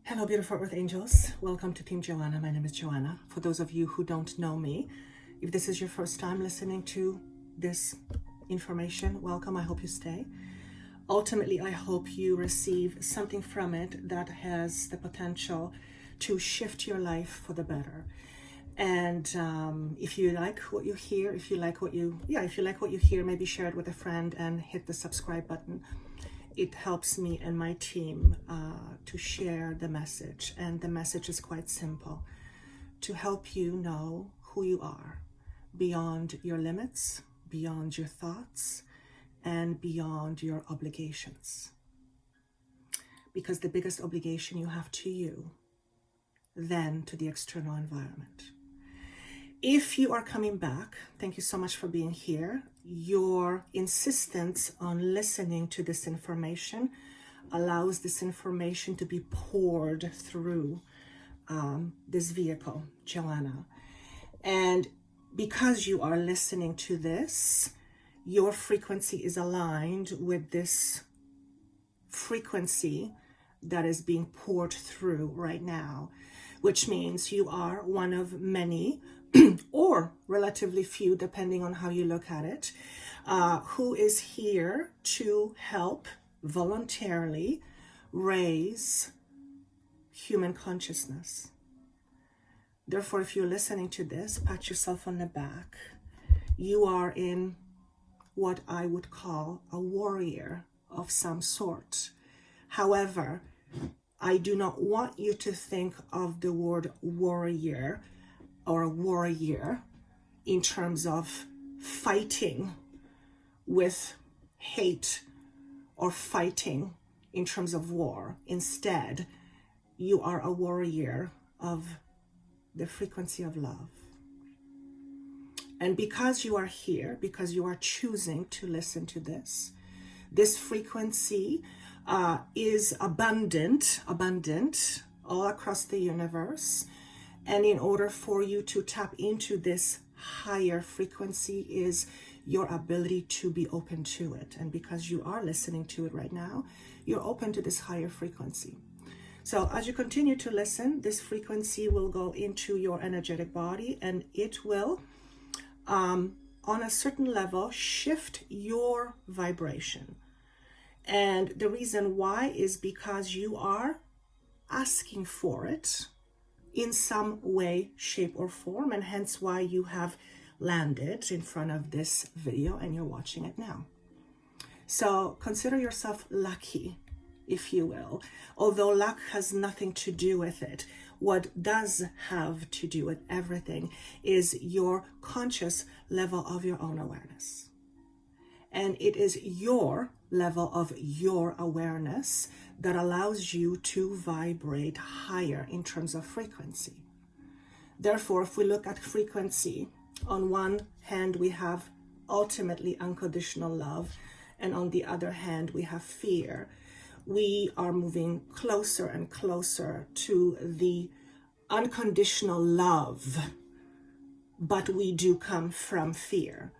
Hello, beautiful Earth Angels. Welcome to Team Joanna. My name is Joanna. For those of you who don't know me, if this is your first time listening to this information, welcome. I hope you stay. Ultimately, I hope you receive something from it that has the potential to shift your life for the better. And if you like what you hear, if you like what you hear, maybe share it with a friend and hit the subscribe button. It helps me and my team to share the message. And the message is quite simple: to help you know who you are beyond your limits, beyond your thoughts, and beyond your obligations. Because the biggest obligation you have to you, then to the external environment. If you are coming back, thank you so much for being here. Your insistence on listening to this information allows this information to be poured through this vehicle, Joanna. And because you are listening to this, your frequency is aligned with this frequency that is being poured through right now, which means you are one of many or relatively few, depending on how you look at it, who is here to help voluntarily raise human consciousness. Therefore, if you're listening to this, pat yourself on the back. You are in what I would call a warrior of some sort. However, I do not want you to think of the word warrior or a warrior in terms of fighting with hate or fighting in terms of war. Instead, you are a warrior of the frequency of love. And because you are here, because you are choosing to listen to this frequency is abundant all across the universe. And in order for you to tap into this higher frequency is your ability to be open to it. And because you are listening to it right now, you're open to this higher frequency. So as you continue to listen, this frequency will go into your energetic body, and it will, on a certain level, shift your vibration. And the reason why is because you are asking for it in some way, shape, or form, and hence why you have landed in front of this video and you're watching it now. So consider yourself lucky, if you will, although luck has nothing to do with it. What does have to do with everything is your conscious level of your own awareness. And it is your level of your awareness that allows you to vibrate higher in terms of frequency. Therefore, if we look at frequency, on one hand, we have ultimately unconditional love, and on the other hand, we have fear. We are moving closer and closer to the unconditional love, but we do come from fear.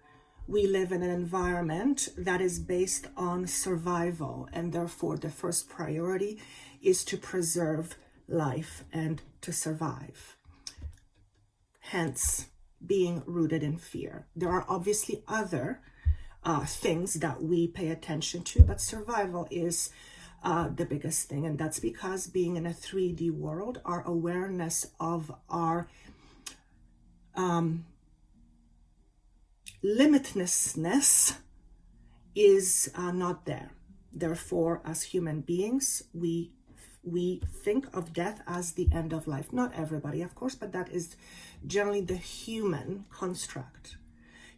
We live in an environment that is based on survival, and therefore the first priority is to preserve life and to survive. Hence, being rooted in fear. There are obviously other things that we pay attention to, but survival is the biggest thing, and that's because being in a 3D world, our awareness of our limitlessness is not there. Therefore, as human beings, we think of death as the end of life. Not everybody, of course, but that is generally the human construct.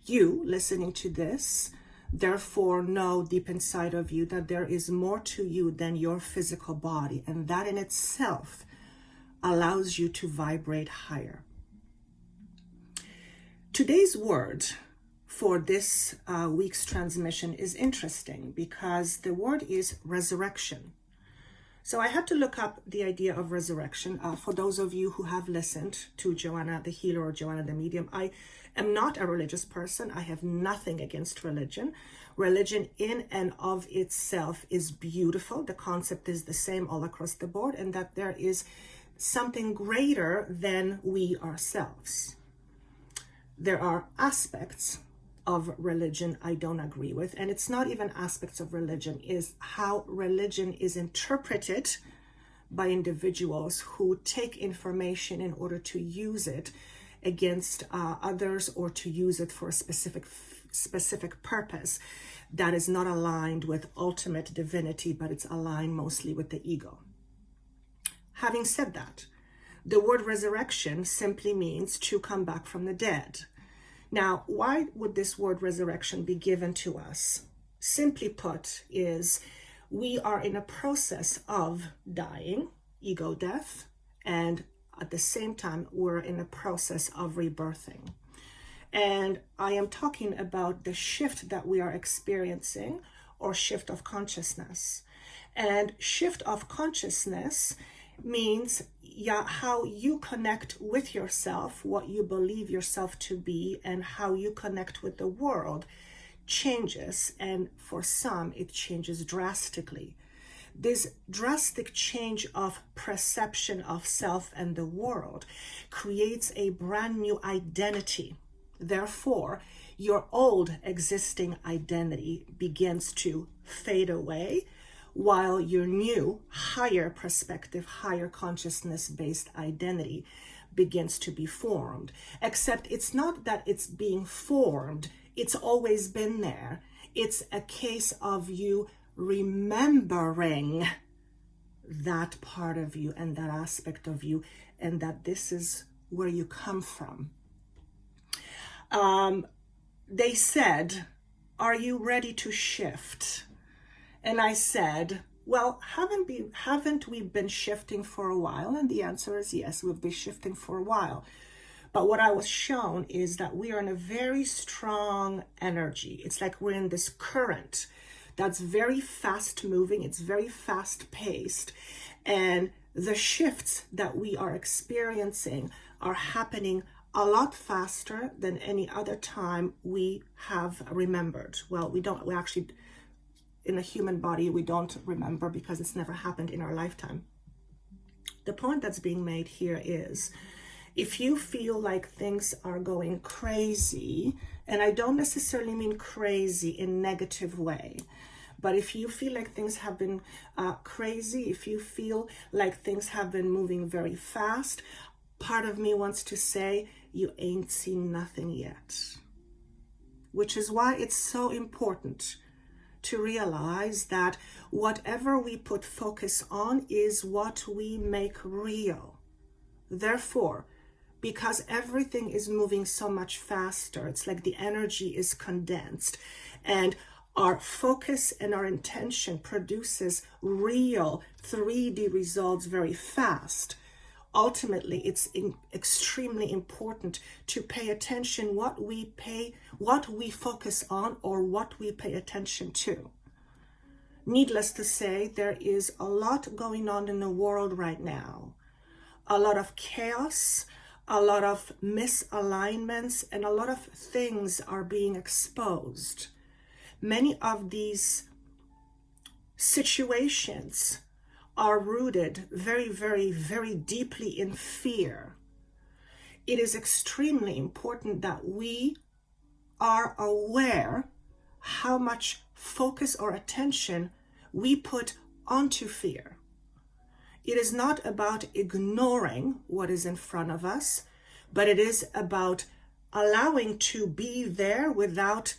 You, listening to this, therefore know deep inside of you that there is more to you than your physical body, and that in itself allows you to vibrate higher. Today's word for this week's transmission is interesting because the word is resurrection. So I had to look up the idea of resurrection. For those of you who have listened to Joanna the Healer or Joanna the Medium, I am not a religious person. I have nothing against religion. Religion in and of itself is beautiful. The concept is the same all across the board, and that there is something greater than we ourselves. There are aspects of religion I don't agree with, and it's not even aspects of religion, is how religion is interpreted by individuals who take information in order to use it against others, or to use it for a specific purpose that is not aligned with ultimate divinity, but it's aligned mostly with the ego. Having said that, the word resurrection simply means to come back from the dead. Now, why would this word resurrection be given to us? Simply put, is we are in a process of dying, ego death, and at the same time, we're in a process of rebirthing. And I am talking about the shift that we are experiencing, or shift of consciousness. And shift of consciousness means how you connect with yourself, what you believe yourself to be, and how you connect with the world changes. And for some, it changes drastically. This drastic change of perception of self and the world creates a brand new identity. Therefore, your old existing identity begins to fade away, while your new, higher perspective, higher consciousness-based identity begins to be formed. Except it's not that it's being formed, it's always been there. It's a case of you remembering that part of you and that aspect of you, and that this is where you come from. They said, "Are you ready to shift?" And I said, well, haven't we been shifting for a while? And the answer is yes, we've been shifting for a while. But what I was shown is that we are in a very strong energy. It's like we're in this current that's very fast moving. It's very fast paced. And the shifts that we are experiencing are happening a lot faster than any other time we have remembered. Well, we actually, in a human body, we don't remember because it's never happened in our lifetime. The point that's being made here is, if you feel like things are going crazy, and I don't necessarily mean crazy in a negative way, but if you feel like things have been crazy, if you feel like things have been moving very fast, part of me wants to say, you ain't seen nothing yet. Which is why it's so important to realize that whatever we put focus on is what we make real. Therefore, because everything is moving so much faster, it's like the energy is condensed, and our focus and our intention produces real 3D results very fast. Ultimately, it's extremely important to pay attention what we focus on, or what we pay attention to. Needless to say, there is a lot going on in the world right now. A lot of chaos, a lot of misalignments, and a lot of things are being exposed. Many of these situations are rooted very, very, very deeply in fear. It is extremely important that we are aware how much focus or attention we put onto fear. It is not about ignoring what is in front of us, but it is about allowing to be there without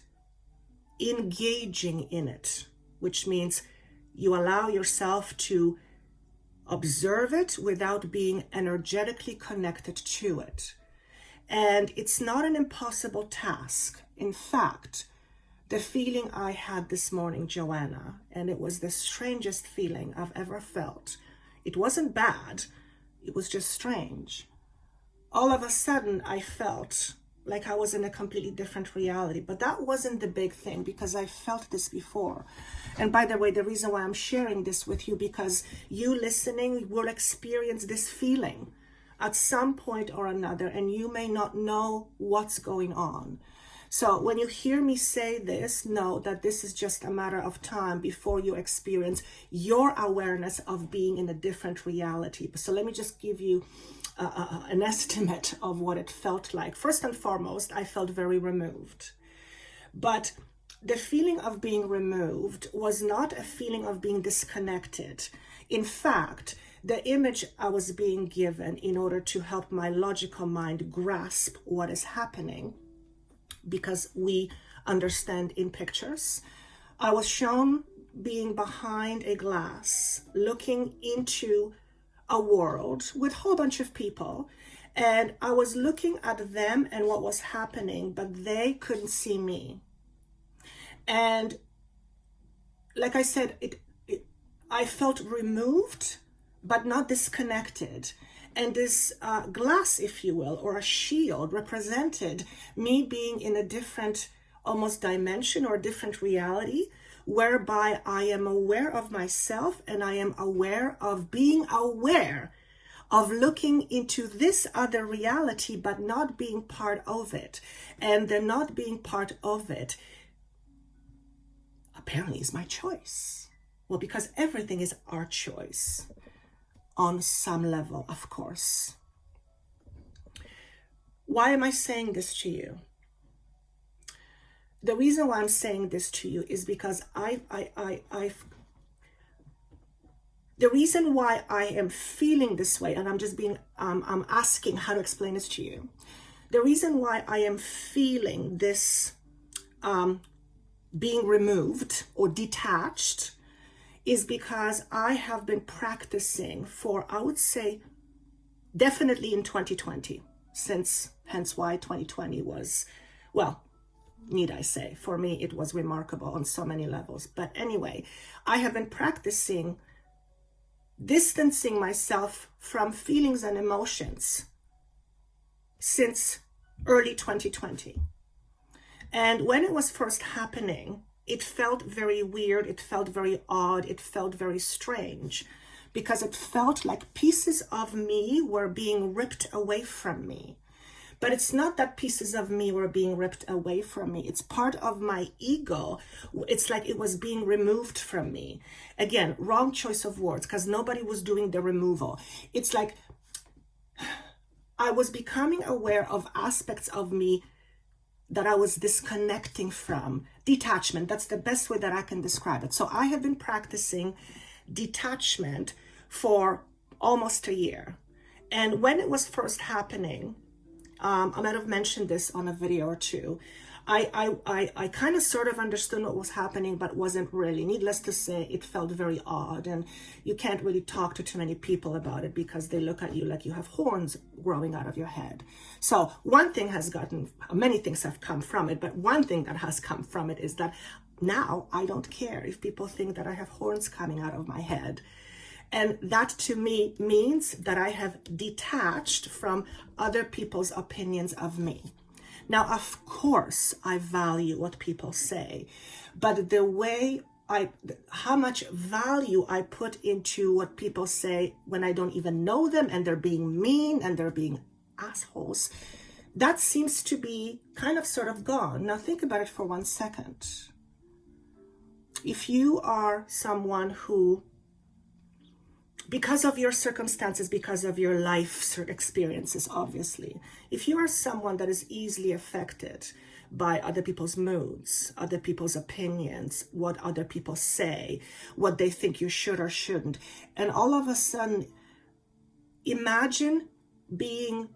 engaging in it, which means you allow yourself to observe it without being energetically connected to it. And it's not an impossible task. In fact, the feeling I had this morning, Joanna, and it was the strangest feeling I've ever felt. It wasn't bad, it was just strange. All of a sudden, I felt like I was in a completely different reality. But that wasn't the big thing, because I felt this before. And by the way, the reason why I'm sharing this with you, because you listening will experience this feeling at some point or another, and you may not know what's going on. So when you hear me say this, know that this is just a matter of time before you experience your awareness of being in a different reality. So let me just give you an estimate of what it felt like. First and foremost, I felt very removed. But the feeling of being removed was not a feeling of being disconnected. In fact, the image I was being given in order to help my logical mind grasp what is happening, because we understand in pictures, I was shown being behind a glass, looking into a world with a whole bunch of people, and I was looking at them and what was happening, but they couldn't see me. And like I said, I felt removed, but not disconnected. And this glass, if you will, or a shield, represented me being in a different, almost dimension or different reality, whereby I am aware of myself, and I am aware of being aware of looking into this other reality, but not being part of it. And the not being part of it apparently is my choice. Well, because everything is our choice on some level, of course. Why am I saying this to you? The reason why I'm saying this to you is because the reason why I am feeling this way, and I'm just being, I'm asking how to explain this to you. The reason why I am feeling this being removed or detached is because I have been practicing for, I would say, definitely in 2020, hence why 2020 was, well, need I say, for me, it was remarkable on so many levels. But anyway, I have been practicing distancing myself from feelings and emotions since early 2020. And when it was first happening, it felt very weird, it felt very odd, it felt very strange, because it felt like pieces of me were being ripped away from me. But it's not that pieces of me were being ripped away from me. It's part of my ego. It's like it was being removed from me. Again, wrong choice of words, because nobody was doing the removal. It's like I was becoming aware of aspects of me that I was disconnecting from. Detachment, that's the best way that I can describe it. So I have been practicing detachment for almost a year. And when it was first happening, I might have mentioned this on a video or two, I kind of sort of understood what was happening, but wasn't really. Needless to say, it felt very odd, and you can't really talk to too many people about it because they look at you like you have horns growing out of your head. So one thing has gotten, many things have come from it, but one thing that has come from it is that now I don't care if people think that I have horns coming out of my head. And that to me means that I have detached from other people's opinions of me. Now, of course, I value what people say, but the way how much value I put into what people say when I don't even know them and they're being mean and they're being assholes, that seems to be kind of sort of gone. Now, think about it for 1 second. If you are someone who, because of your circumstances, because of your life experiences, obviously, if you are someone that is easily affected by other people's moods, other people's opinions, what other people say, what they think you should or shouldn't, and all of a sudden, imagine being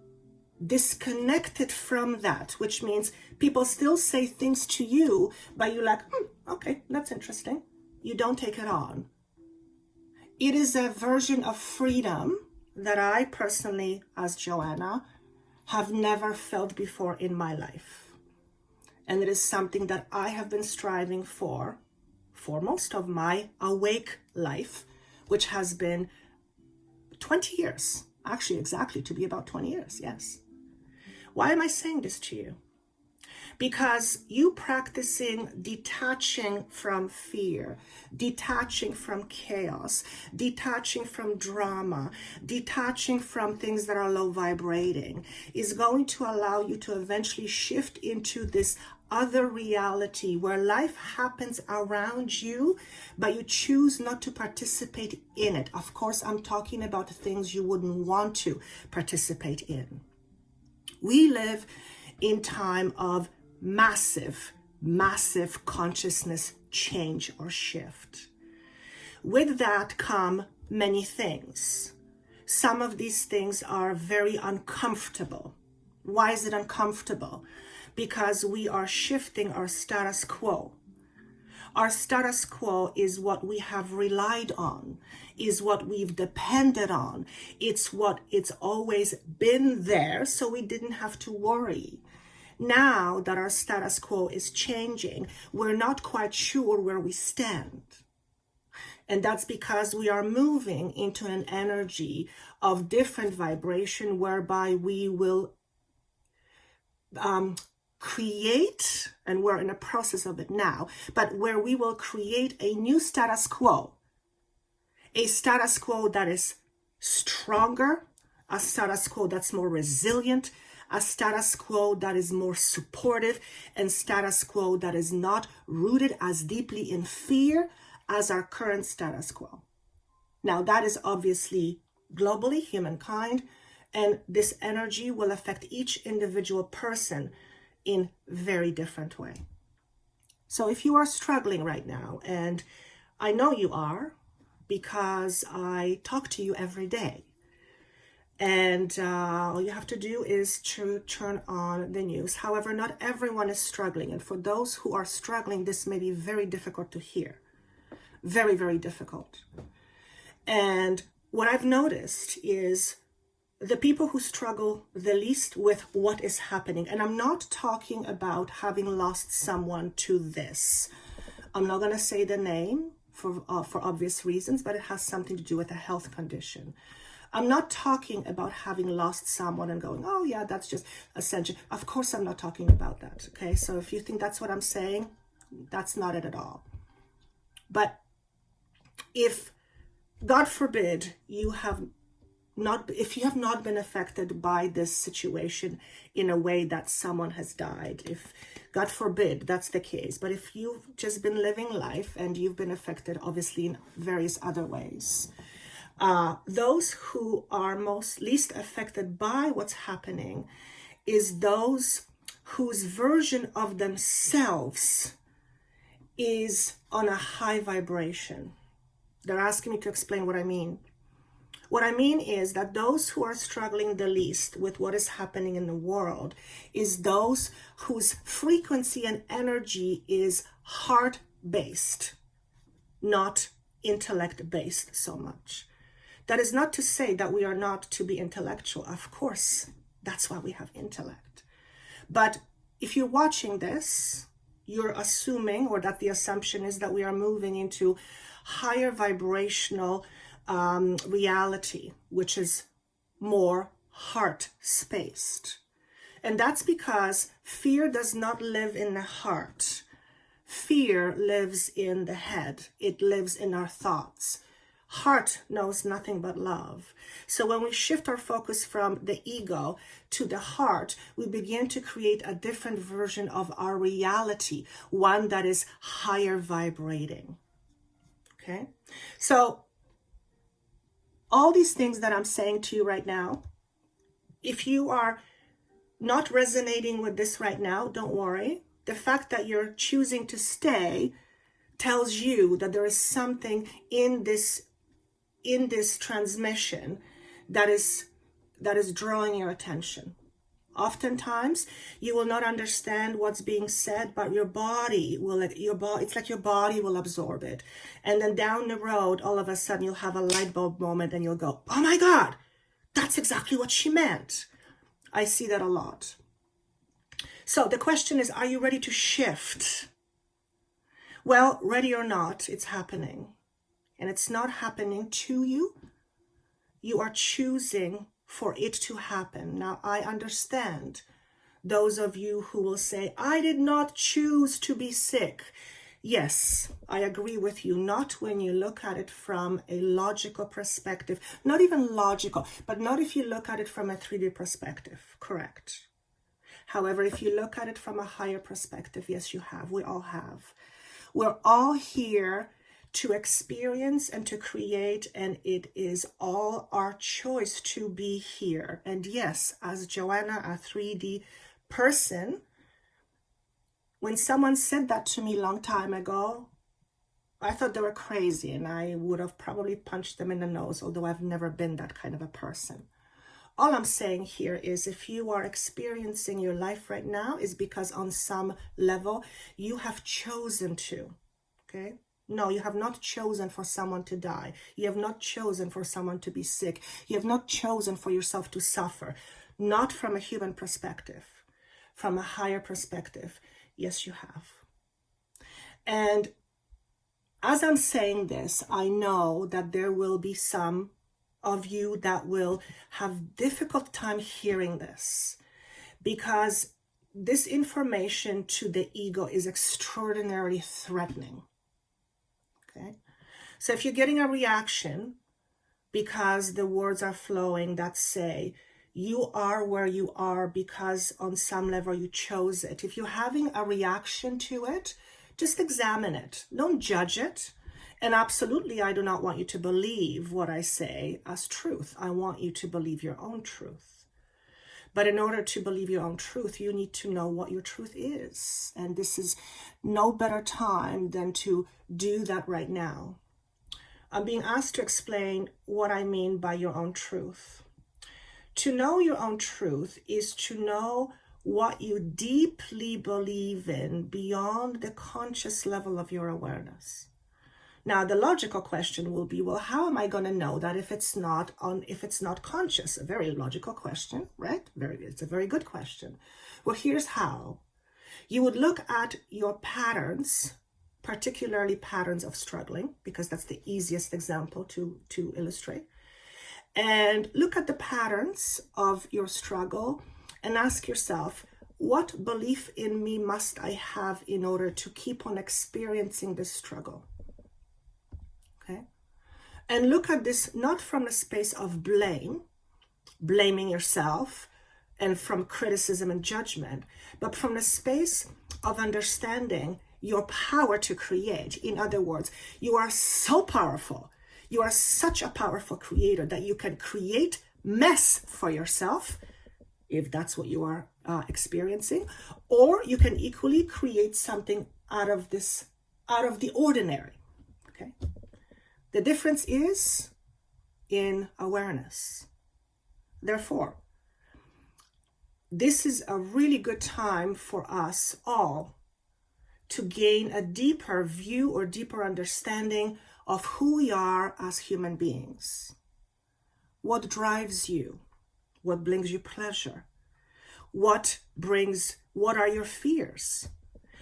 disconnected from that, which means people still say things to you, but you're like, okay, that's interesting. You don't take it on. It is a version of freedom that I personally, as Joanna, have never felt before in my life. And it is something that I have been striving for most of my awake life, which has been 20 years. Actually, exactly, to be about 20 years, yes. Why am I saying this to you? Because you practicing detaching from fear, detaching from chaos, detaching from drama, detaching from things that are low vibrating is going to allow you to eventually shift into this other reality where life happens around you, but you choose not to participate in it. Of course, I'm talking about things you wouldn't want to participate in. We live in time of massive consciousness change or shift. With that come many things. Some of these things are very uncomfortable. Why is it uncomfortable? Because we are shifting our status quo. Our status quo is what we have relied on, is what we've depended on. It's always been there, so we didn't have to worry. Now that our status quo is changing, we're not quite sure where we stand. And that's because we are moving into an energy of different vibration whereby we will create, and we're in a process of it now, but where we will create a new status quo. A status quo that is stronger, a status quo that's more resilient, a status quo that is more supportive, and status quo that is not rooted as deeply in fear as our current status quo. Now, that is obviously globally humankind, and this energy will affect each individual person in very different way. So if you are struggling right now, and I know you are because I talk to you every day, and all you have to do is to turn on the news. However, not everyone is struggling. And for those who are struggling, this may be very difficult to hear. Very, very difficult. And what I've noticed is the people who struggle the least with what is happening. And I'm not talking about having lost someone to this. I'm not going to say the name for obvious reasons, but it has something to do with a health condition. I'm not talking about having lost someone and going, oh yeah, that's just essential. Of course, I'm not talking about that. Okay. So if you think that's what I'm saying, that's not it at all. But if, God forbid, if you have not been affected by this situation in a way that someone has died, if God forbid that's the case, but if you've just been living life and you've been affected obviously in various other ways, those who are least affected by what's happening is those whose version of themselves is on a high vibration. They're asking me to explain what I mean. What I mean is that those who are struggling the least with what is happening in the world is those whose frequency and energy is heart-based, not intellect-based so much. That is not to say that we are not to be intellectual. Of course, that's why we have intellect. But if you're watching this, you're assuming, or that the assumption is that we are moving into higher vibrational reality, which is more heart-spaced. And that's because fear does not live in the heart. Fear lives in the head. It lives in our thoughts. Heart knows nothing but love. So when we shift our focus from the ego to the heart, we begin to create a different version of our reality, one that is higher vibrating. Okay? So all these things that I'm saying to you right now, if you are not resonating with this right now, don't worry. The fact that you're choosing to stay tells you that there is something in this transmission that is drawing your attention. Oftentimes, you will not understand what's being said, but your body will, it's like your body will absorb it. And then down the road, all of a sudden, you'll have a light bulb moment and you'll go, oh my God, that's exactly what she meant. I see that a lot. So the question is, are you ready to shift? Well, ready or not, it's happening. And it's not happening to you. You are choosing for it to happen. Now, I understand Those of you who will say, I did not choose to be sick. Yes, I agree with you. Not when you look at it from a logical perspective, not even logical, but not if you look at it from a 3D perspective. Correct. However, if you look at it from a higher perspective, yes, you have. We all have. We're all here to experience and to create, and it is all our choice to be here. And yes, as Joanna, a 3D person, when someone said that to me a long time ago, I thought they were crazy, and I would have probably punched them in the nose, although I've never been that kind of a person. All I'm saying here is if you are experiencing your life right now is because on some level you have chosen to, okay? No, you have not chosen for someone to die. You have not chosen for someone to be sick. You have not chosen for yourself to suffer. Not from a human perspective, from a higher perspective. Yes, you have. And as I'm saying this, I know that there will be some of you that will have difficult time hearing this, because this information to the ego is extraordinarily threatening. Okay, so if you're getting a reaction because the words are flowing that say you are where you are because on some level you chose it, if you're having a reaction to it, just examine it. Don't judge it. And absolutely, I do not want you to believe what I say as truth. I want you to believe your own truth. But in order to believe your own truth, you need to know what your truth is. And this is no better time than to do that right now. I'm being asked to explain what I mean by your own truth. To know your own truth is to know what you deeply believe in beyond the conscious level of your awareness. Now, the logical question will be, well, how am I going to know that if it's not conscious? A very logical question, right? It's a very good question. Well, here's how. You would look at your patterns, particularly patterns of struggling, because that's the easiest example to illustrate. And look at the patterns of your struggle and ask yourself, what belief in me must I have in order to keep on experiencing this struggle? Okay. And look at this not from a space of blaming yourself, and from criticism and judgment, but from a space of understanding your power to create. In other words, you are so powerful. You are such a powerful creator that you can create mess for yourself, if that's what you are experiencing, or you can equally create something out of the ordinary. Okay. The difference is in awareness. Therefore, this is a really good time for us all to gain a deeper view or deeper understanding of who we are as human beings. What drives you? What brings you pleasure? What are your fears?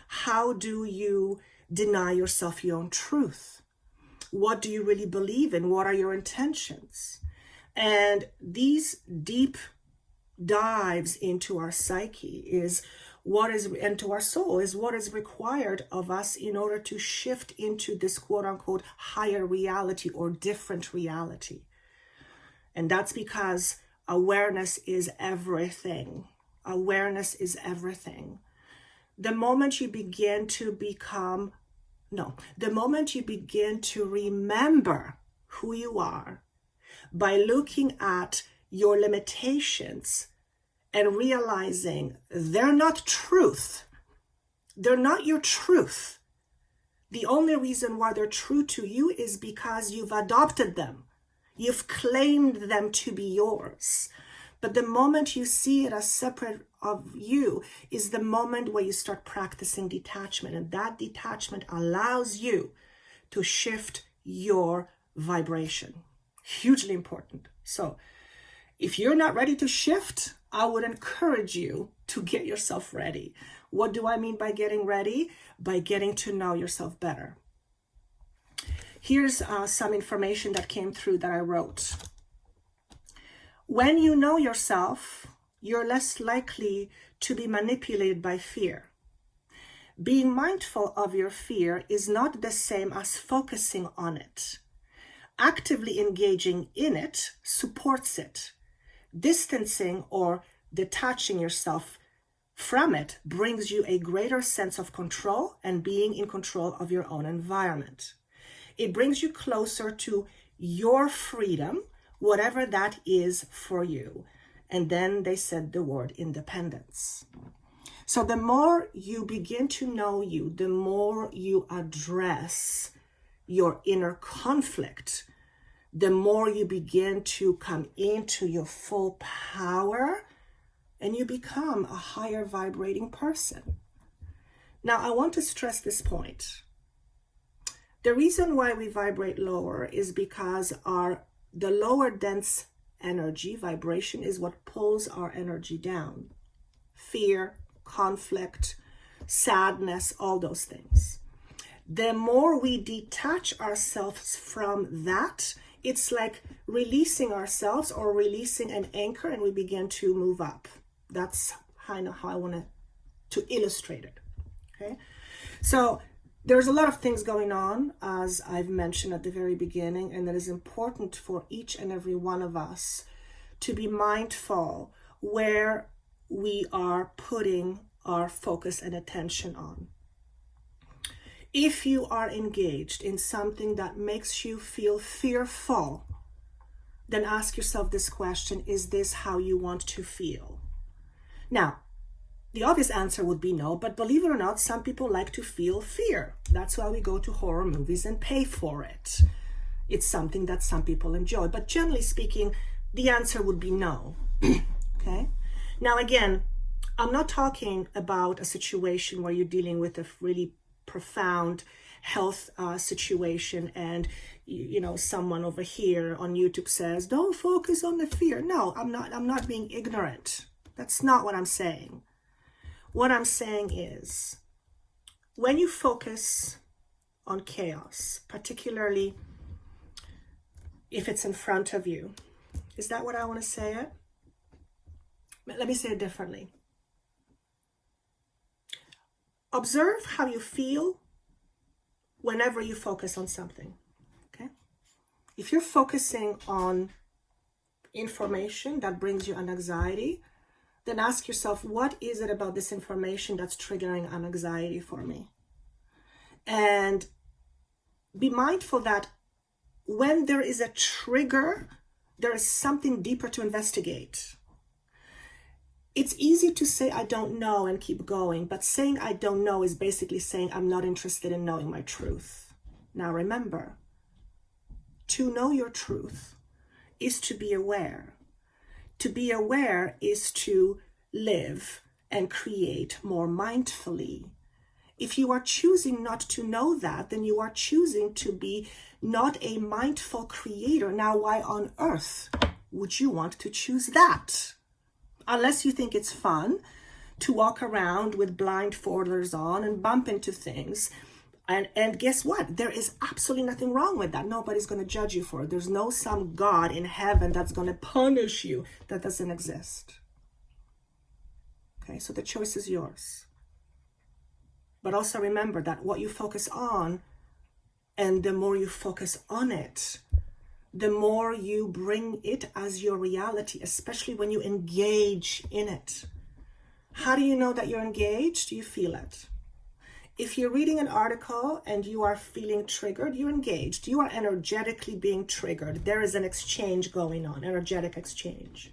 How do you deny yourself your own truth? What do you really believe in? What are your intentions? And these deep dives into our psyche and to our soul is what is required of us in order to shift into this quote unquote higher reality or different reality. And that's because awareness is everything. Awareness is everything. The moment you begin to remember who you are by looking at your limitations and realizing they're not truth. They're not your truth. The only reason why they're true to you is because you've adopted them. You've claimed them to be yours. But the moment you see it as separate of you is the moment where you start practicing detachment. And that detachment allows you to shift your vibration. Hugely important. So if you're not ready to shift, I would encourage you to get yourself ready. What do I mean by getting ready? By getting to know yourself better. Here's some information that came through that I wrote. When you know yourself, you're less likely to be manipulated by fear. Being mindful of your fear is not the same as focusing on it. Actively engaging in it supports it. Distancing or detaching yourself from it brings you a greater sense of control and being in control of your own environment. It brings you closer to your freedom, whatever that is for you. And then they said the word independence. So the more you begin to know you, the more you address your inner conflict, the more you begin to come into your full power and you become a higher vibrating person. Now, I want to stress this point. The reason why we vibrate lower is because the lower dense energy, vibration, is what pulls our energy down. Fear, conflict, sadness, all those things. The more we detach ourselves from that, it's like releasing ourselves or releasing an anchor, and we begin to move up. That's kind of how I want to illustrate it. Okay, so there's a lot of things going on, as I've mentioned at the very beginning, and that is important for each and every one of us to be mindful where we are putting our focus and attention on. If you are engaged in something that makes you feel fearful, then ask yourself this question: is this how you want to feel? Now, the obvious answer would be no, but believe it or not, some people like to feel fear. That's why we go to horror movies and pay for it. It's something that some people enjoy, but generally speaking, the answer would be no. Okay? Now, again, I'm not talking about a situation where you're dealing with a really profound health situation and someone over here on YouTube says, don't focus on the fear. No, I'm not being ignorant. That's not what I'm saying. What I'm saying is, when you focus on chaos, particularly if it's in front of you, is that what I want to say it? Let me say it differently. Observe how you feel whenever you focus on something, okay? If you're focusing on information that brings you an anxiety, then ask yourself, what is it about this information that's triggering an anxiety for me? And be mindful that when there is a trigger, there is something deeper to investigate. It's easy to say, I don't know, and keep going, but saying I don't know is basically saying I'm not interested in knowing my truth. Now remember, to know your truth is to be aware. To be aware is to live and create more mindfully. If you are choosing not to know that, then you are choosing to be not a mindful creator. Now, why on earth would you want to choose that? Unless you think it's fun to walk around with blindfolders on and bump into things. And guess what? There is absolutely nothing wrong with that. Nobody's going to judge you for it. There's no some God in heaven that's going to punish you. That doesn't exist. Okay, so the choice is yours. But also remember that what you focus on, and the more you focus on it, the more you bring it as your reality, especially when you engage in it. How do you know that you're engaged? You feel it. If you're reading an article and you are feeling triggered, you're engaged. You are energetically being triggered. There is an exchange going on, energetic exchange.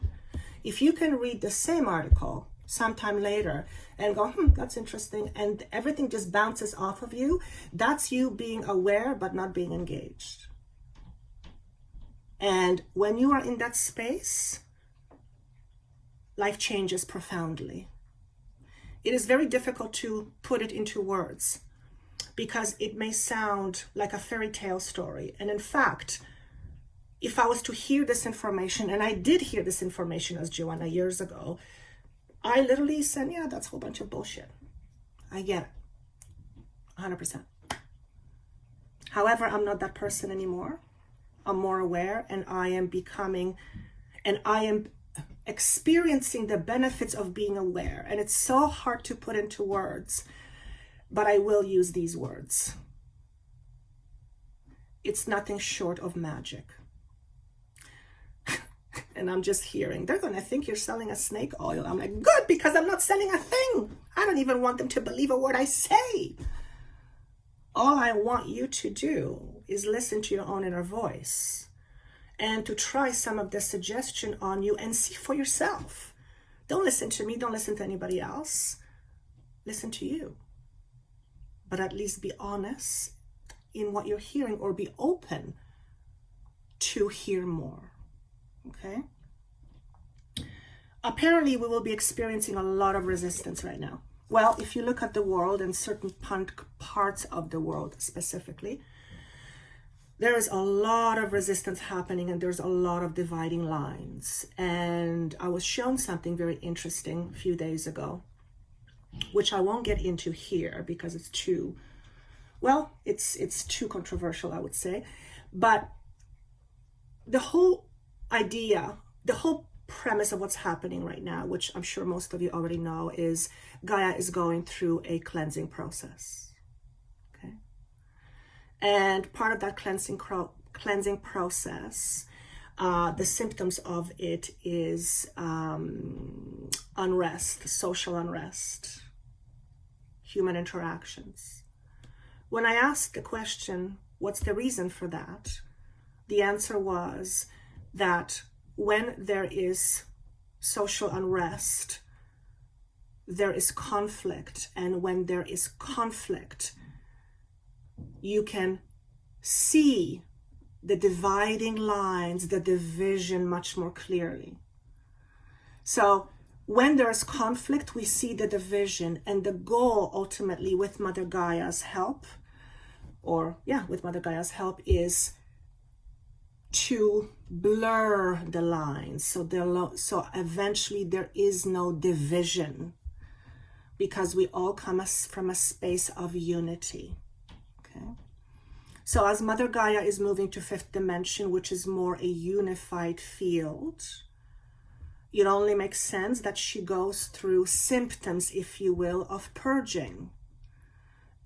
If you can read the same article sometime later and go, that's interesting, and everything just bounces off of you, that's you being aware but not being engaged. And when you are in that space, life changes profoundly. It is very difficult to put it into words because it may sound like a fairy tale story. And in fact, if I was to hear this information, and I did hear this information as Joanna years ago, I literally said, yeah, that's a whole bunch of bullshit. I get it, 100%. However, I'm not that person anymore. I'm more aware, and I am becoming, and I am experiencing the benefits of being aware. And it's so hard to put into words, but I will use these words. It's nothing short of magic. And I'm just hearing, they're going to think you're selling a snake oil. I'm like, good, because I'm not selling a thing. I don't even want them to believe a word I say. All I want you to do is listen to your own inner voice and to try some of the suggestion on you and see for yourself. Don't listen to me. Don't listen to anybody else. Listen to you. But at least be honest in what you're hearing, or be open to hear more. Okay? Apparently, we will be experiencing a lot of resistance right now. Well, if you look at the world and certain parts of the world specifically, there is a lot of resistance happening, and there's a lot of dividing lines. And I was shown something very interesting a few days ago, which I won't get into here because it's too, well, it's too controversial, I would say. But the whole idea, the whole premise of what's happening right now, which I'm sure most of you already know, is Gaia is going through a cleansing process. Okay, and part of that cleansing process, the symptoms of it is unrest, social unrest, human interactions. When I asked the question, what's the reason for that? The answer was that when there is social unrest, there is conflict. And when there is conflict, you can see the dividing lines, the division much more clearly. So when there is conflict, we see the division, and the goal ultimately with Mother Gaia's help, with Mother Gaia's help, is to blur the lines, so eventually there is no division, because we all come from a space of unity. Okay, so as Mother Gaia is moving to fifth dimension, which is more a unified field, it only makes sense that she goes through symptoms, if you will, of purging.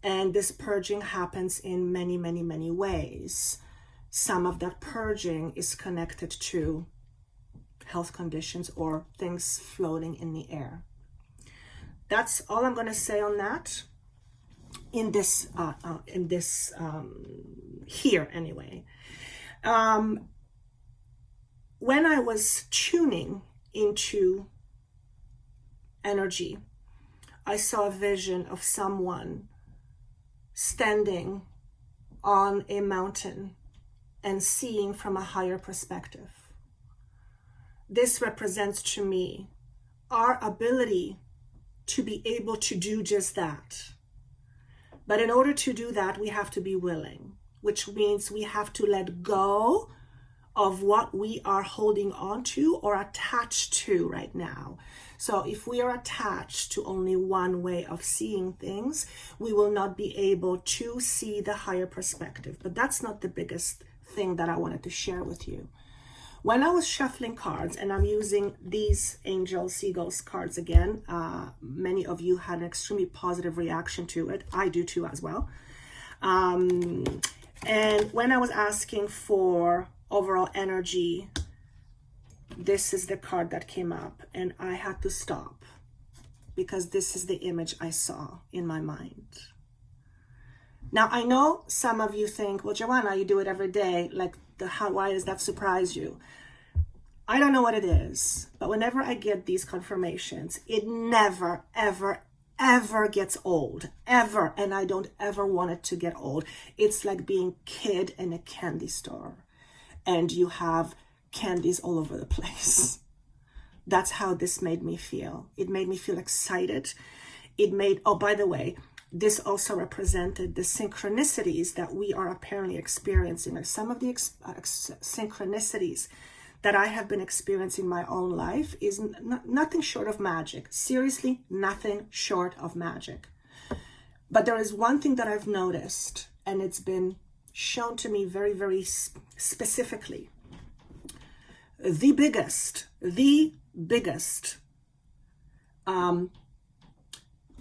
And this purging happens in many, many, many ways. Some of that purging is connected to health conditions or things floating in the air. That's all I'm going to say on that here anyway. When I was tuning into energy, I saw a vision of someone standing on a mountain and seeing from a higher perspective. This represents to me our ability to be able to do just that. But in order to do that, we have to be willing, which means we have to let go of what we are holding on to or attached to right now. So if we are attached to only one way of seeing things, we will not be able to see the higher perspective. But that's not the biggest thing that I wanted to share with you. When I was shuffling cards, and I'm using these Angel Seagulls cards again, many of you had an extremely positive reaction to it. I do too as well. And when I was asking for overall energy, this is the card that came up, and I had to stop because this is the image I saw in my mind. Now, I know some of you think, well, Joanna, you do it every day. Why does that surprise you? I don't know what it is, but whenever I get these confirmations, it never, ever, ever gets old, ever. And I don't ever want it to get old. It's like being a kid in a candy store, and you have candies all over the place. That's how this made me feel. It made me feel excited. Oh, by the way, this also represented the synchronicities that we are apparently experiencing, or some of the synchronicities that I have been experiencing in my own life is nothing short of magic. Seriously, nothing short of magic. But there is one thing that I've noticed, and it's been shown to me very, very specifically. The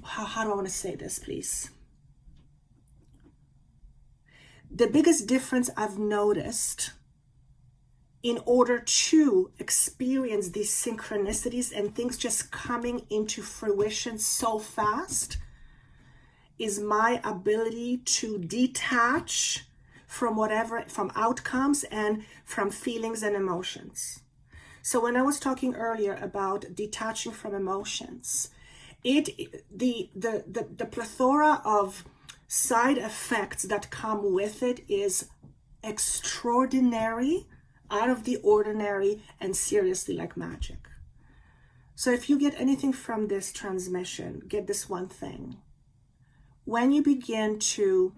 how do I want to say this, please? The biggest difference I've noticed in order to experience these synchronicities and things just coming into fruition so fast is my ability to detach from outcomes and from feelings and emotions. So when I was talking earlier about detaching from emotions, the plethora of side effects that come with it is extraordinary, out of the ordinary, and seriously like magic. So if you get anything from this transmission, get this one thing. When you begin to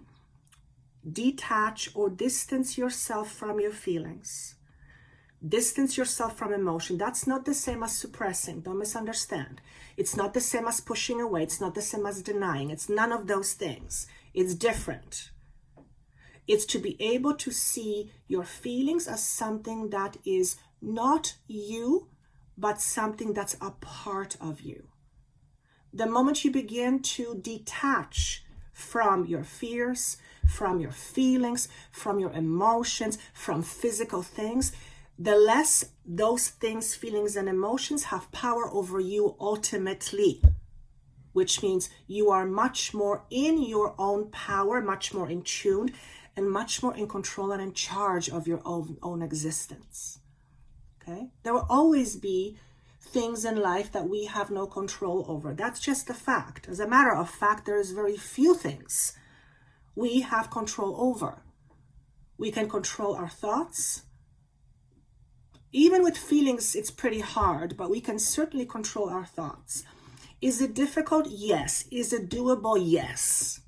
detach or distance yourself from your feelings, distance yourself from emotion, that's not the same as suppressing. Don't misunderstand. It's not the same as pushing away. It's not the same as denying. It's none of those things. It's different. It's to be able to see your feelings as something that is not you, but something that's a part of you. The moment you begin to detach from your fears, from your feelings, from your emotions, from physical things, the less those things, feelings, and emotions have power over you ultimately, which means you are much more in your own power, much more in tune, and much more in control and in charge of your own existence. Okay? There will always be things in life that we have no control over. That's just a fact. As a matter of fact, there is very few things we have control over. We can control our thoughts. Even with feelings, it's pretty hard, but we can certainly control our thoughts. Is it difficult? Yes. Is it doable? Yes.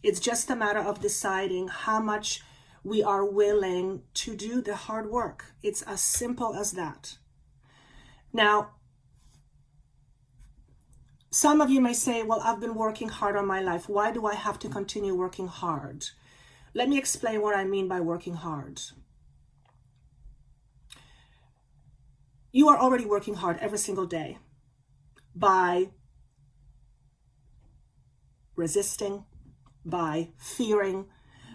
It's just a matter of deciding how much we are willing to do the hard work. It's as simple as that. Now, some of you may say, well, I've been working hard on my life. Why do I have to continue working hard? Let me explain what I mean by working hard. You are already working hard every single day by resisting, by fearing,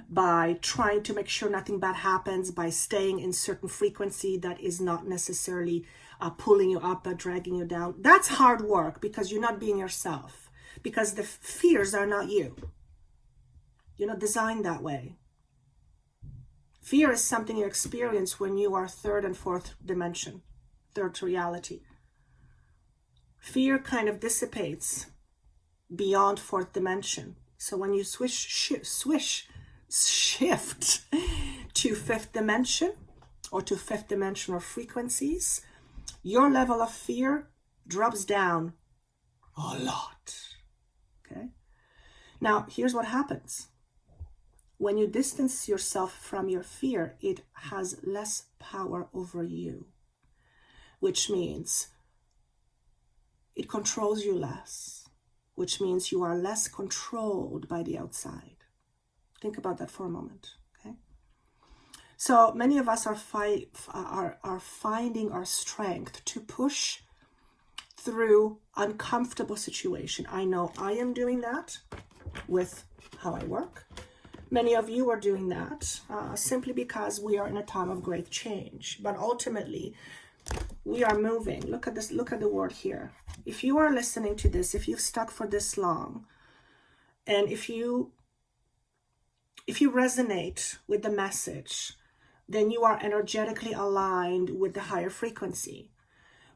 by trying to make sure nothing bad happens, by staying in certain frequency that is not necessarily pulling you up, but dragging you down. That's hard work because you're not being yourself, because the fears are not you. You're not designed that way. Fear is something you experience when you are third and fourth dimension, third reality. Fear kind of dissipates beyond fourth dimension. So when you shift to fifth dimension or to fifth dimensional frequencies, your level of fear drops down a lot. Okay? Now, here's what happens. When you distance yourself from your fear, it has less power over you, which means it controls you less, which means you are less controlled by the outside. Think about that for a moment, okay? So many of us are finding our strength to push through uncomfortable situation. I know I am doing that with how I work. Many of you are doing that simply because we are in a time of great change. But ultimately, we are moving. Look at this. Look at the word here. If you are listening to this, if you've stuck for this long, and if you resonate with the message, then you are energetically aligned with the higher frequency,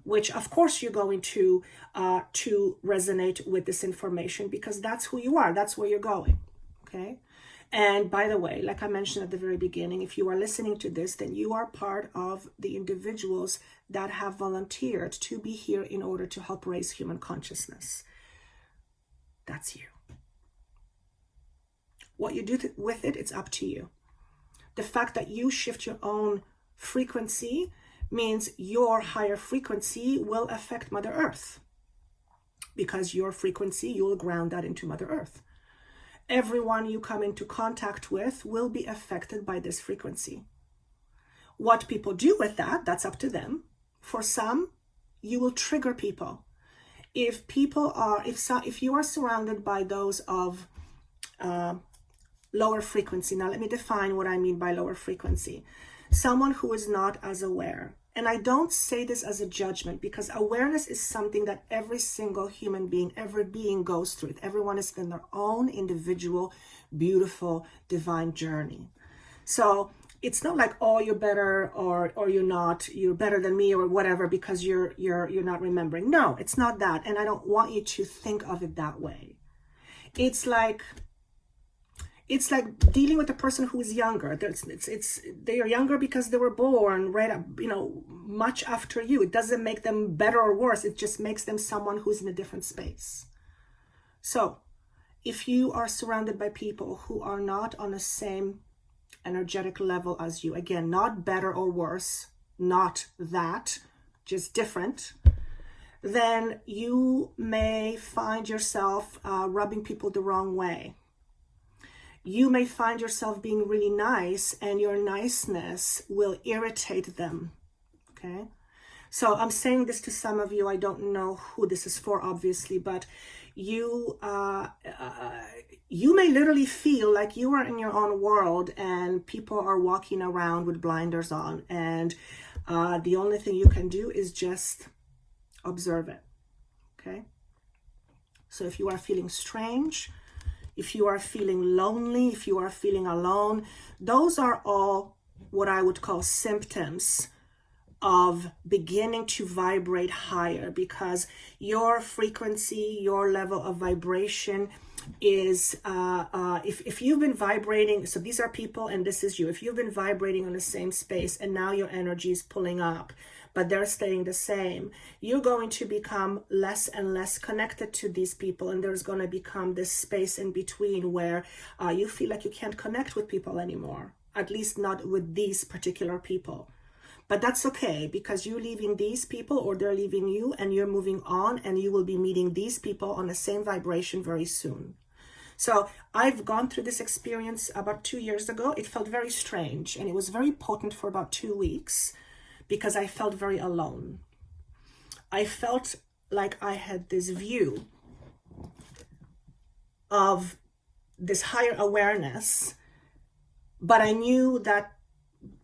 which of course you're going to resonate with this information because that's who you are. That's where you're going. Okay. And by the way, like I mentioned at the very beginning, if you are listening to this, then you are part of the individuals that have volunteered to be here in order to help raise human consciousness. That's you. What you do with it, it's up to you. The fact that you shift your own frequency means your higher frequency will affect Mother Earth, because your frequency, you will ground that into Mother Earth. Everyone you come into contact with will be affected by this frequency. What people do with that, that's up to them. For some, you will trigger people. If you are surrounded by those of lower frequency. Now, let me define what I mean by lower frequency. Someone who is not as aware. And I don't say this as a judgment, because awareness is something that every single human being, every being goes through. Everyone is in their own individual, beautiful, divine journey. So it's not like, oh, you're better, or you're better than me, or whatever, because you're not remembering. No, it's not that. And I don't want you to think of it that way. It's like dealing with a person who is younger. They are younger because they were born right up, much after you. It doesn't make them better or worse. It just makes them someone who's in a different space. So if you are surrounded by people who are not on the same energetic level as you, again, not better or worse, not that, just different, then you may find yourself rubbing people the wrong way. You may find yourself being really nice, and your niceness will irritate them. Okay? So I'm saying this to some of you. I don't know who this is for, obviously, but you may literally feel like you are in your own world and people are walking around with blinders on, and the only thing you can do is just observe it. Okay? So if you are feeling strange, if you are feeling lonely, if you are feeling alone, those are all what I would call symptoms of beginning to vibrate higher, because your frequency, your level of vibration is, if you've been vibrating, so these are people and this is you, if you've been vibrating on the same space and now your energy is pulling up, but they're staying the same, you're going to become less and less connected to these people, and there's going to become this space in between where you feel like you can't connect with people anymore, at least not with these particular people. But that's okay, because you're leaving these people, or they're leaving you, and you're moving on, and you will be meeting these people on the same vibration very soon. So I've gone through this experience about 2 years ago. It felt very strange, and it was very potent for about 2 weeks, because I felt very alone. I felt like I had this view of this higher awareness, but I knew that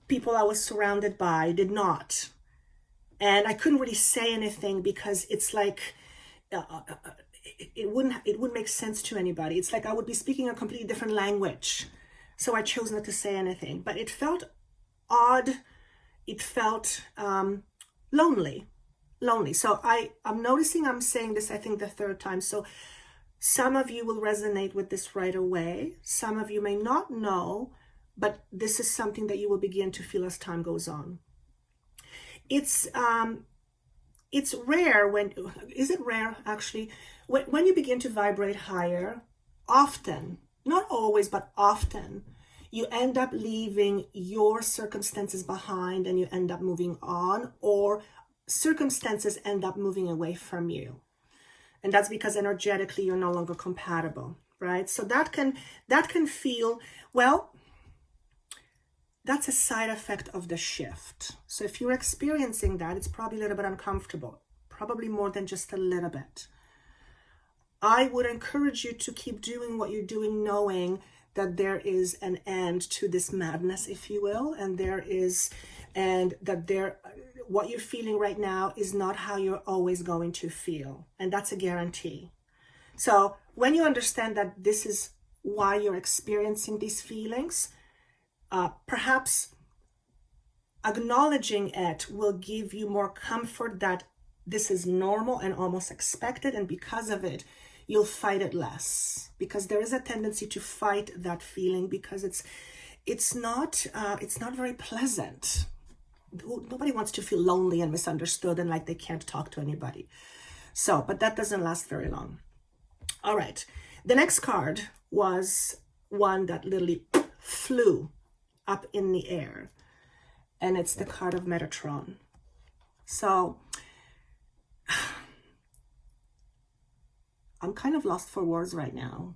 people I was surrounded by did not. And I couldn't really say anything, because it's like, it wouldn't make sense to anybody. It's like I would be speaking a completely different language. So I chose not to say anything, but it felt odd. It felt lonely. So I'm noticing I'm saying this, I think, the third time. So some of you will resonate with this right away. Some of you may not know, but this is something that you will begin to feel as time goes on. It's rare is it rare actually? When you begin to vibrate higher, often, not always, but often, you end up leaving your circumstances behind and you end up moving on, or circumstances end up moving away from you. And that's because energetically you're no longer compatible, right? So that can feel, well, that's a side effect of the shift. So if you're experiencing that, it's probably a little bit uncomfortable, probably more than just a little bit. I would encourage you to keep doing what you're doing, knowing that there is an end to this madness, if you will, and what you're feeling right now is not how you're always going to feel, and that's a guarantee. So when you understand that this is why you're experiencing these feelings, perhaps acknowledging it will give you more comfort that this is normal and almost expected, and because of it, you'll fight it less, because there is a tendency to fight that feeling, because it's not very pleasant. Nobody wants to feel lonely and misunderstood and like they can't talk to anybody. So, but that doesn't last very long. All right. The next card was one that literally flew up in the air, and it's the card of Metatron. So I'm kind of lost for words right now.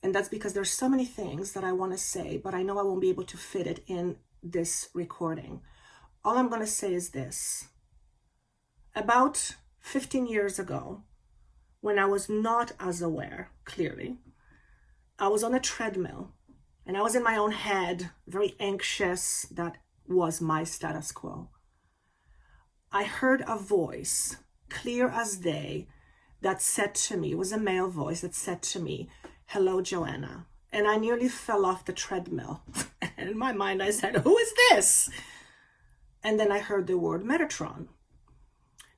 And that's because there's so many things that I want to say, but I know I won't be able to fit it in this recording. All I'm going to say is this. about 15 years ago, when I was not as aware, clearly, I was on a treadmill and I was in my own head, very anxious. That was my status quo. I heard a voice, clear as day, that said to me, it was a male voice that said to me, "Hello, Joanna." And I nearly fell off the treadmill. And in my mind, I said, "Who is this?" And then I heard the word Metatron.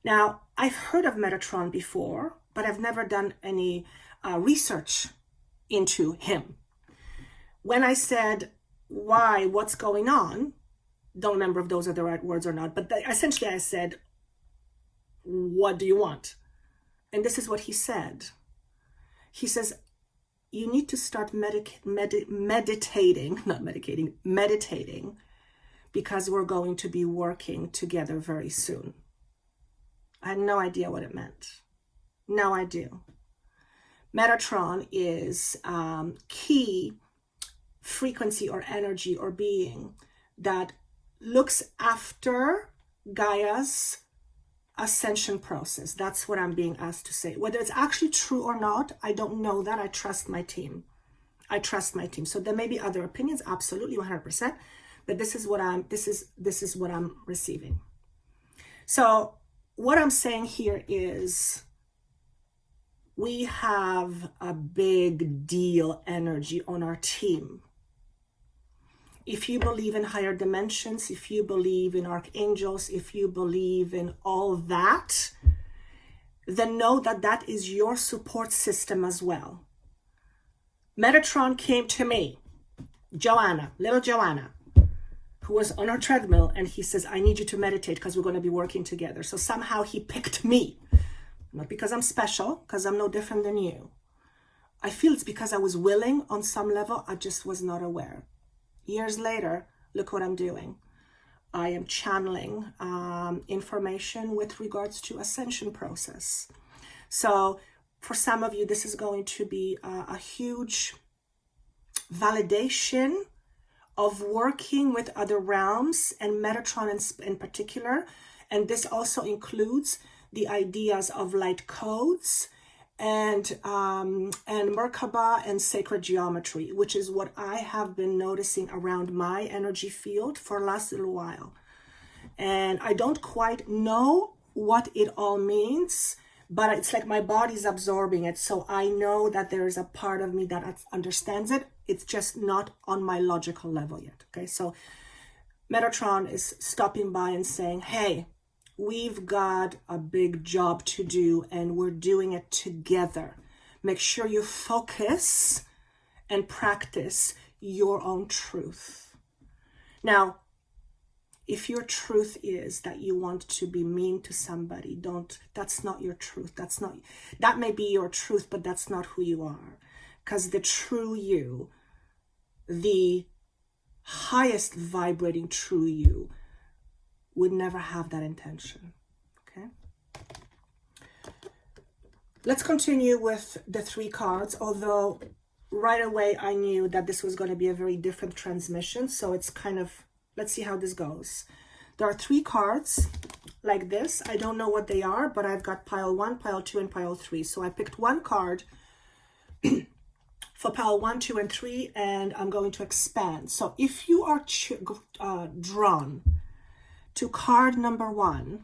Now, I've heard of Metatron before, but I've never done any research into him. When I said, why, what's going on, don't remember if those are the right words or not, but essentially I said, what do you want? And this is what he said. He says, you need to start meditating, not medicating, meditating, because we're going to be working together very soon. I had no idea what it meant. No idea. Metatron is key frequency or energy or being that looks after Gaia's ascension process. That's what I'm being asked to say. Whether it's actually true or not, I don't know that. I trust my team. I trust my team. So there may be other opinions, absolutely 100%, but this is what I'm receiving. So what I'm saying here is we have a big deal energy on our team. If you believe in higher dimensions, if you believe in archangels, if you believe in all that, then know that that is your support system as well. Metatron came to me, Joanna, little Joanna, who was on her treadmill, and he says, I need you to meditate because we're going to be working together. So somehow he picked me, not because I'm special, because I'm no different than you. I feel it's because I was willing on some level, I just was not aware. Years later, look what I'm doing. I am channeling information with regards to ascension process. So for some of you, this is going to be a huge validation of working with other realms and Metatron in particular. And this also includes the ideas of light codes and Merkaba and sacred geometry, which is what I have been noticing around my energy field for the last little while. And I don't quite know what it all means, but it's like my body's absorbing it. So I know that there is a part of me that understands it. It's just not on my logical level yet. Okay, so Metatron is stopping by and saying, hey, we've got a big job to do and we're doing it together. Make sure you focus and practice your own truth. Now, if your truth is that you want to be mean to somebody, that's not your truth. That may be your truth, but that's not who you are. Because the true you, the highest vibrating true you, would never have that intention. Okay. Let's continue with the 3 cards, although right away I knew that this was going to be a very different transmission. So it's kind of, let's see how this goes. There are 3 cards like this. I don't know what they are, but I've got pile 1, pile 2, and pile 3. So I picked one card for pile 1, 2, and 3, and I'm going to expand. So if you are drawn to card number 1,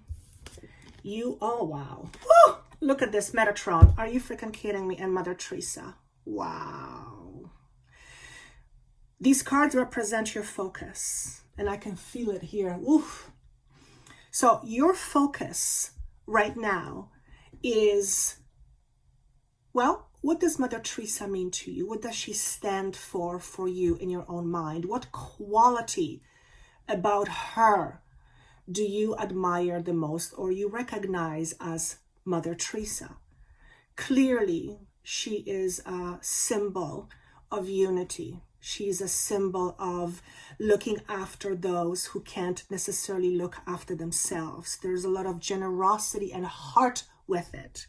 oh wow, woo! Look at this, Metatron. Are you freaking kidding me? And Mother Teresa. Wow. These cards represent your focus, and I can feel it here. Oof. So your focus right now is, well, what does Mother Teresa mean to you? What does she stand for you in your own mind? What quality about her do you admire the most or you recognize as Mother Teresa? Clearly, she is a symbol of unity. She's a symbol of looking after those who can't necessarily look after themselves. There's a lot of generosity and heart with it.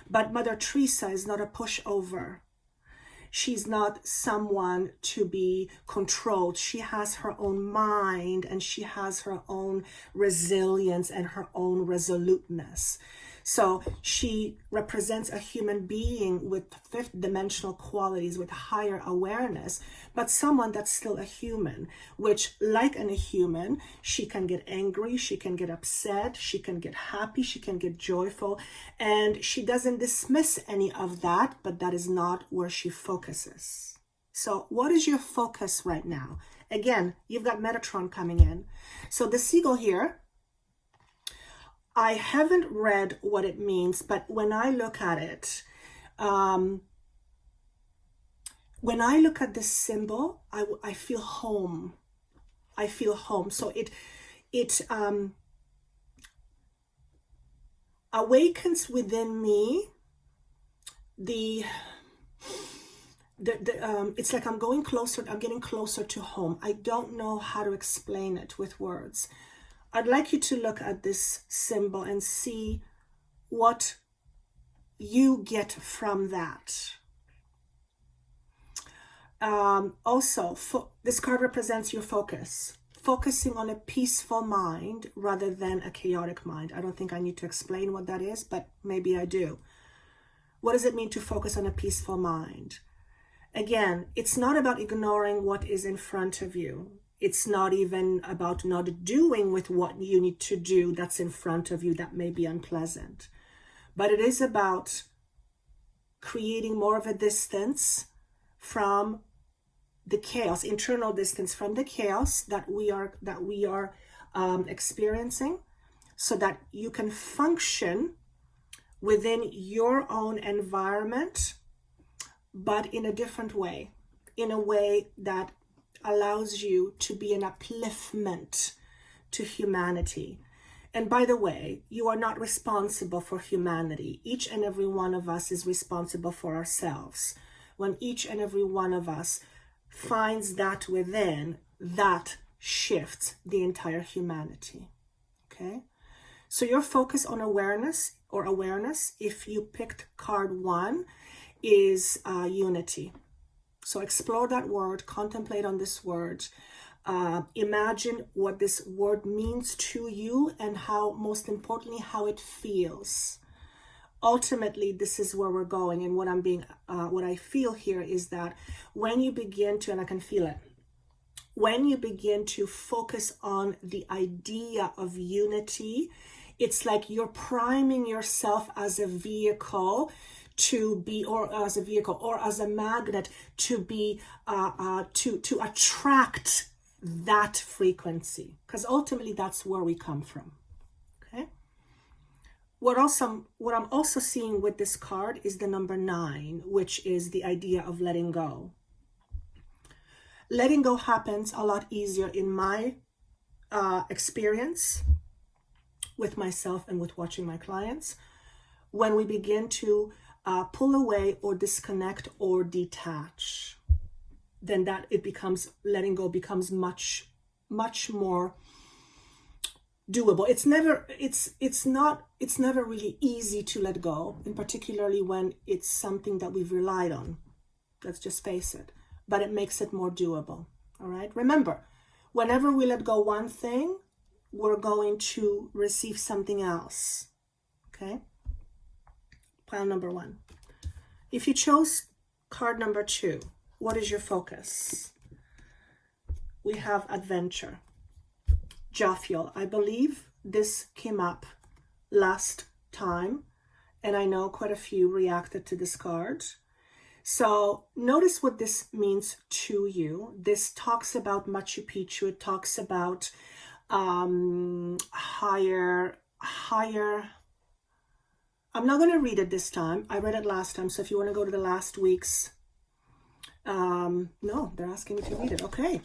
But Mother Teresa is not a pushover. She's not someone to be controlled. She has her own mind, and she has her own resilience and her own resoluteness. So she represents a human being with fifth dimensional qualities, with higher awareness, but someone that's still a human, which, like a human, she can get angry, she can get upset, she can get happy, she can get joyful, and she doesn't dismiss any of that, but that is not where she focuses. So what is your focus right now? Again, you've got Metatron coming in. So the seagull here, I haven't read what it means, but when I look at it, when I look at this symbol, I feel home. I feel home. So it awakens within me it's like I'm getting closer to home. I don't know how to explain it with words. I'd like you to look at this symbol and see what you get from that. This card represents your focus. Focusing on a peaceful mind rather than a chaotic mind. I don't think I need to explain what that is, but maybe I do. What does it mean to focus on a peaceful mind? Again, it's not about ignoring what is in front of you. It's not even about not doing with what you need to do that's in front of you that may be unpleasant. But it is about creating more of a distance from the chaos, internal distance from the chaos that we are experiencing, so that you can function within your own environment, but in a different way, in a way that allows you to be an upliftment to humanity. And by the way, you are not responsible for humanity. Each and every one of us is responsible for ourselves. When each and every one of us finds that within, that shifts the entire humanity. Okay? So your focus on awareness, if you picked card 1, is unity. So explore that word, contemplate on this word, imagine what this word means to you, and how, most importantly, how it feels. Ultimately, this is where we're going, and what I feel here is that when you begin to, and I can feel it, when you begin to focus on the idea of unity, it's like you're priming yourself as a vehicle to be, or as a vehicle, or as a magnet to be, to attract that frequency, because ultimately that's where we come from. Okay. What I'm also seeing with this card is the number 9, which is the idea of letting go. Letting go happens a lot easier in my experience with myself and with watching my clients when we begin to pull away or disconnect or detach. Then letting go becomes much more doable. It's never really easy to let go, and particularly when it's something that we've relied on. Let's just face it. But it makes it more doable. All right. Remember, whenever we let go one thing, we're going to receive something else. Okay. Pile number 1. If you chose card number 2, what is your focus? We have adventure. Jovial. I believe this came up last time, and I know quite a few reacted to this card. So notice what this means to you. This talks about Machu Picchu. It talks about higher. I'm not going to read it this time. I read it last time. So if you want to go to the last week's, no, they're asking me to read it. Okay.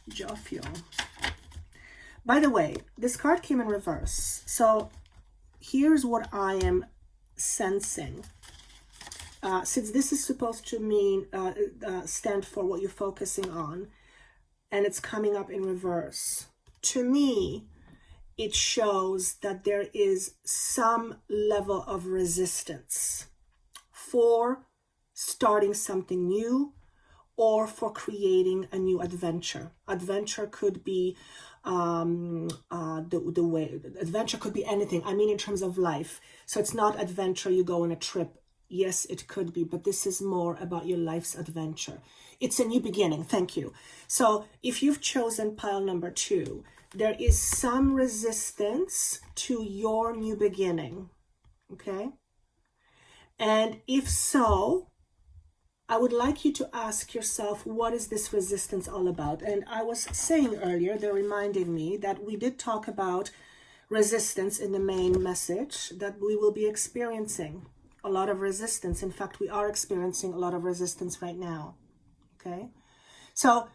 Jovial. By the way, this card came in reverse. So here's what I am sensing. Since this is supposed to mean, stand for what you're focusing on, and it's coming up in reverse, to me, it shows that there is some level of resistance for starting something new, or for creating a new adventure. Adventure could be the way, adventure could be anything. I mean, in terms of life. So it's not adventure, you go on a trip. Yes, it could be, but this is more about your life's adventure. It's a new beginning. Thank you. So if you've chosen pile number 2, there is some resistance to your new beginning. Okay. And if so, I would like you to ask yourself, what is this resistance all about? And I was saying earlier, they're reminding me that we did talk about resistance in the main message, that we will be experiencing a lot of resistance. In fact, we are experiencing a lot of resistance right now. Okay. So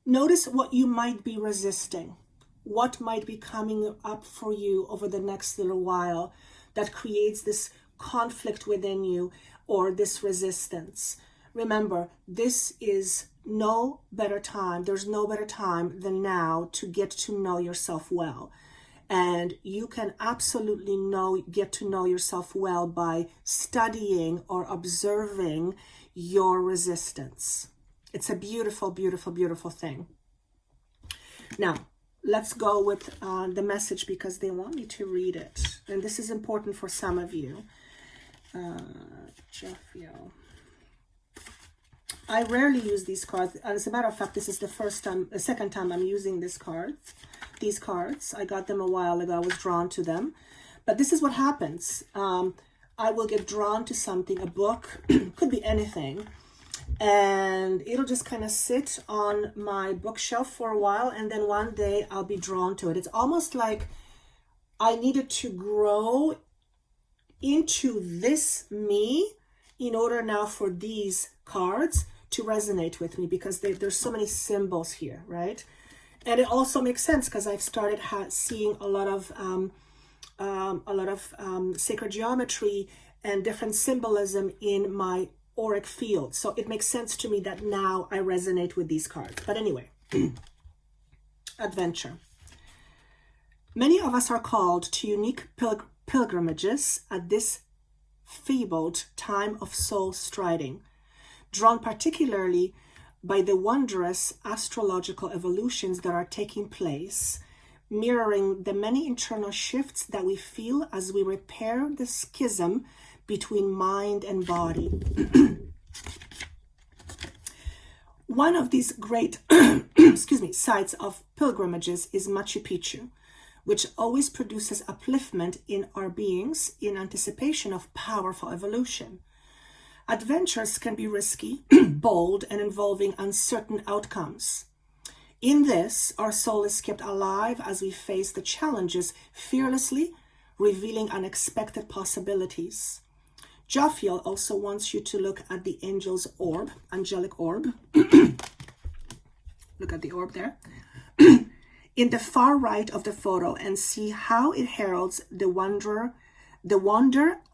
notice what you might be resisting, what might be coming up for you over the next little while that creates this conflict within you or this resistance. Remember, this is no better time. There's no better time than now to get to know yourself well. And you can absolutely get to know yourself well by studying or observing your resistance. It's a beautiful, beautiful, beautiful thing. Now, let's go with the message because they want me to read it. And this is important for some of you. Jaffiel. I rarely use these cards. As a matter of fact, this is the second time I'm using these cards. I got them a while ago. I was drawn to them. But this is what happens. I will get drawn to something, a book, could be anything. And it'll just kind of sit on my bookshelf for a while. And then one day I'll be drawn to it. It's almost like I needed to grow into this me in order now for these cards to resonate with me, because there's so many symbols here, right? And it also makes sense because I've started seeing a lot of sacred geometry and different symbolism in my auric field. So it makes sense to me that now I resonate with these cards. But anyway, adventure. Many of us are called to unique pilgrimages at this fabled time of soul striding, drawn particularly by the wondrous astrological evolutions that are taking place, mirroring the many internal shifts that we feel as we repair the schism between mind and body. One of these great sites of pilgrimages is Machu Picchu, which always produces upliftment in our beings in anticipation of powerful evolution. Adventures can be risky, bold, and involving uncertain outcomes. In this, our soul is kept alive as we face the challenges fearlessly, revealing unexpected possibilities. Jaffiel also wants you to look at the angel's orb, angelic orb. Look at the orb there. In the far right of the photo, and see how it heralds the wonder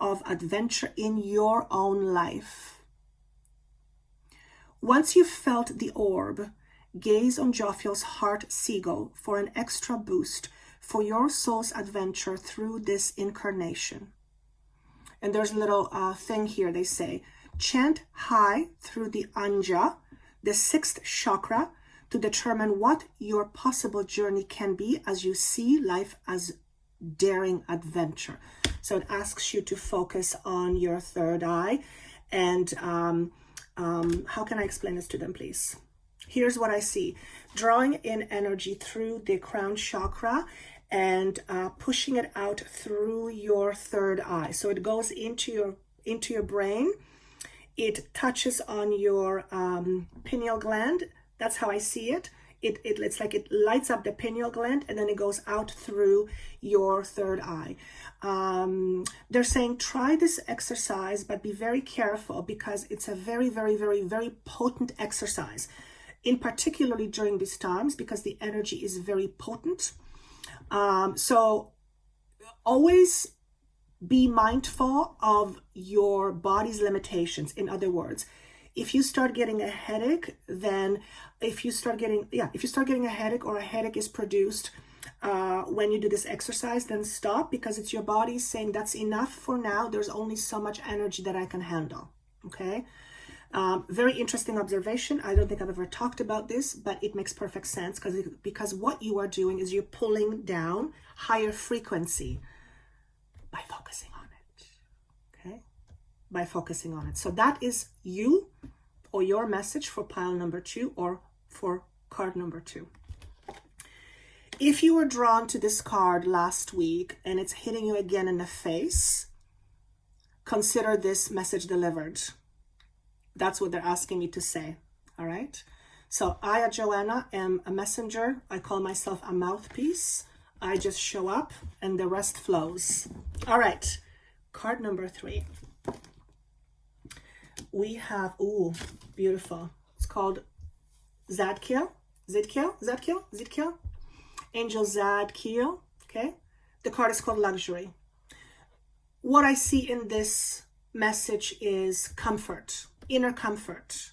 of adventure in your own life. Once you've felt the orb, gaze on Jaffiel's heart seagull for an extra boost for your soul's adventure through this incarnation. And there's a little thing here. They say, chant high through the Anja, the 6th chakra, to determine what your possible journey can be as you see life as daring adventure. So it asks you to focus on your third eye. And how can I explain this to them, please? Here's what I see. Drawing in energy through the crown chakra and pushing it out through your third eye. So it goes into your brain. It touches on your pineal gland. That's how I see it. It's like it lights up the pineal gland and then it goes out through your third eye. They're saying try this exercise, but be very careful because it's a very, very, very, very potent exercise, in particularly during these times because the energy is very potent. So always be mindful of your body's limitations. In other words, if you start getting a headache, then if you start getting a headache or a headache is produced when you do this exercise, then stop, because it's your body saying that's enough for now. There's only so much energy that I can handle. Okay. Very interesting observation. I don't think I've ever talked about this, but it makes perfect sense because what you are doing is you're pulling down higher frequency by focusing on it. Okay? By focusing on it. So that is you or your message for pile number 2 or for card number 2. If you were drawn to this card last week and it's hitting you again in the face, consider this message delivered. That's what they're asking me to say. All right. So I, Joanna, am a messenger. I call myself a mouthpiece. I just show up and the rest flows. All right. Card number 3. We have, ooh, beautiful. It's called Zadkiel. Zadkiel. Angel Zadkiel. Okay. The card is called Luxury. What I see in this message is comfort, inner comfort,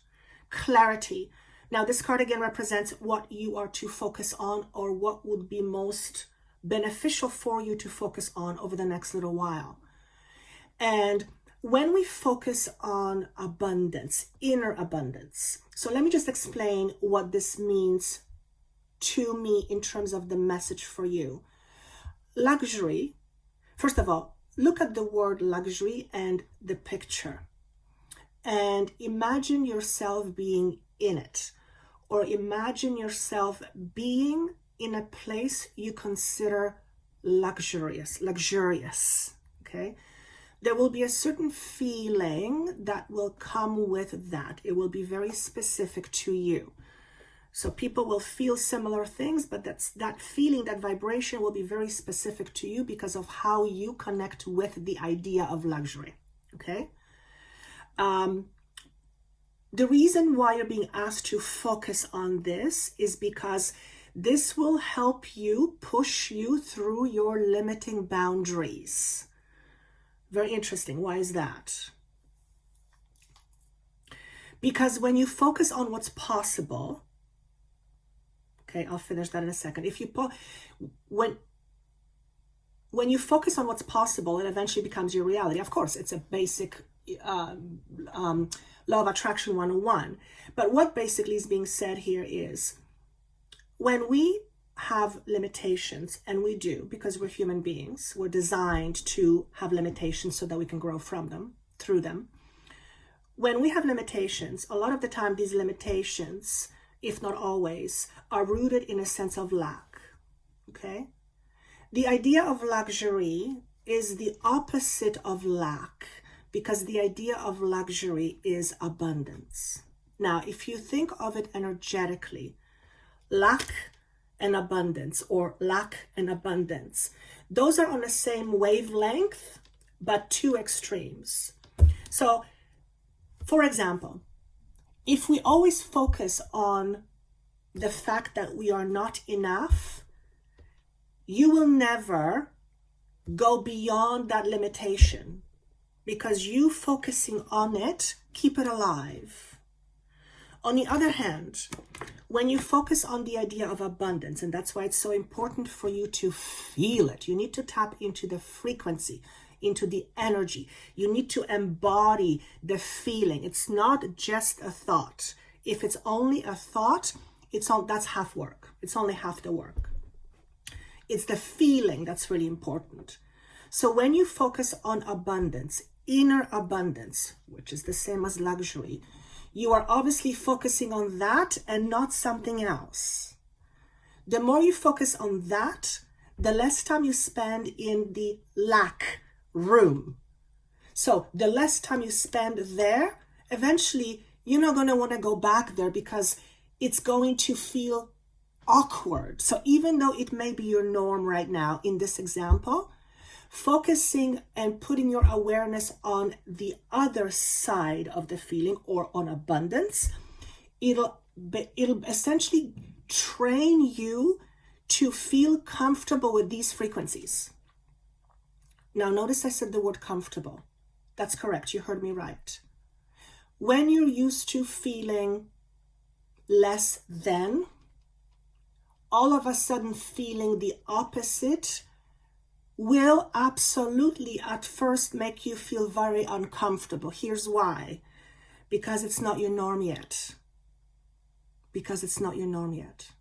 clarity. Now, this card again represents what you are to focus on or what would be most beneficial for you to focus on over the next little while. And when we focus on abundance, inner abundance, so let me just explain what this means to me in terms of the message for you. Luxury, first of all, look at the word luxury and the picture and imagine yourself being in it, or imagine yourself being in a place you consider luxurious, okay? There will be a certain feeling that will come with that. It will be very specific to you. So people will feel similar things, but that feeling, that vibration will be very specific to you because of how you connect with the idea of luxury, okay? The reason why you're being asked to focus on this is because this will help you push you through your limiting boundaries. Very interesting. Why is that? Because when you focus on what's possible, okay, I'll finish that in a second. When you focus on what's possible, it eventually becomes your reality. Of course, it's a basic law of attraction 101. But what basically is being said here is when we have limitations, and we do because we're human beings, we're designed to have limitations so that we can grow from them, through them. When we have limitations, a lot of the time these limitations, if not always, are rooted in a sense of lack, okay? The idea of luxury is the opposite of lack because the idea of luxury is abundance. Now, if you think of it energetically, lack and abundance, or lack and abundance, those are on the same wavelength, but two extremes. So, for example, if we always focus on the fact that we are not enough, you will never go beyond that limitation because you focusing on it, keep it alive. On the other hand, when you focus on the idea of abundance, and that's why it's so important for you to feel it, you need to tap into the frequency, into the energy. You need to embody the feeling. It's not just a thought. If it's only a thought, that's half work. It's only half the work. It's the feeling that's really important. So when you focus on abundance, inner abundance, which is the same as luxury, you are obviously focusing on that and not something else. The more you focus on that, the less time you spend in the lack room. So the less time you spend there, eventually you're not going to want to go back there because it's going to feel awkward. So even though it may be your norm right now in this example, focusing and putting your awareness on the other side of the feeling or on abundance, it'll essentially train you to feel comfortable with these frequencies. Now notice I said the word comfortable. That's correct. You heard me right. When you're used to feeling less than, all of a sudden feeling the opposite will absolutely at first make you feel very uncomfortable. Here's why. Because it's not your norm yet. Because it's not your norm yet.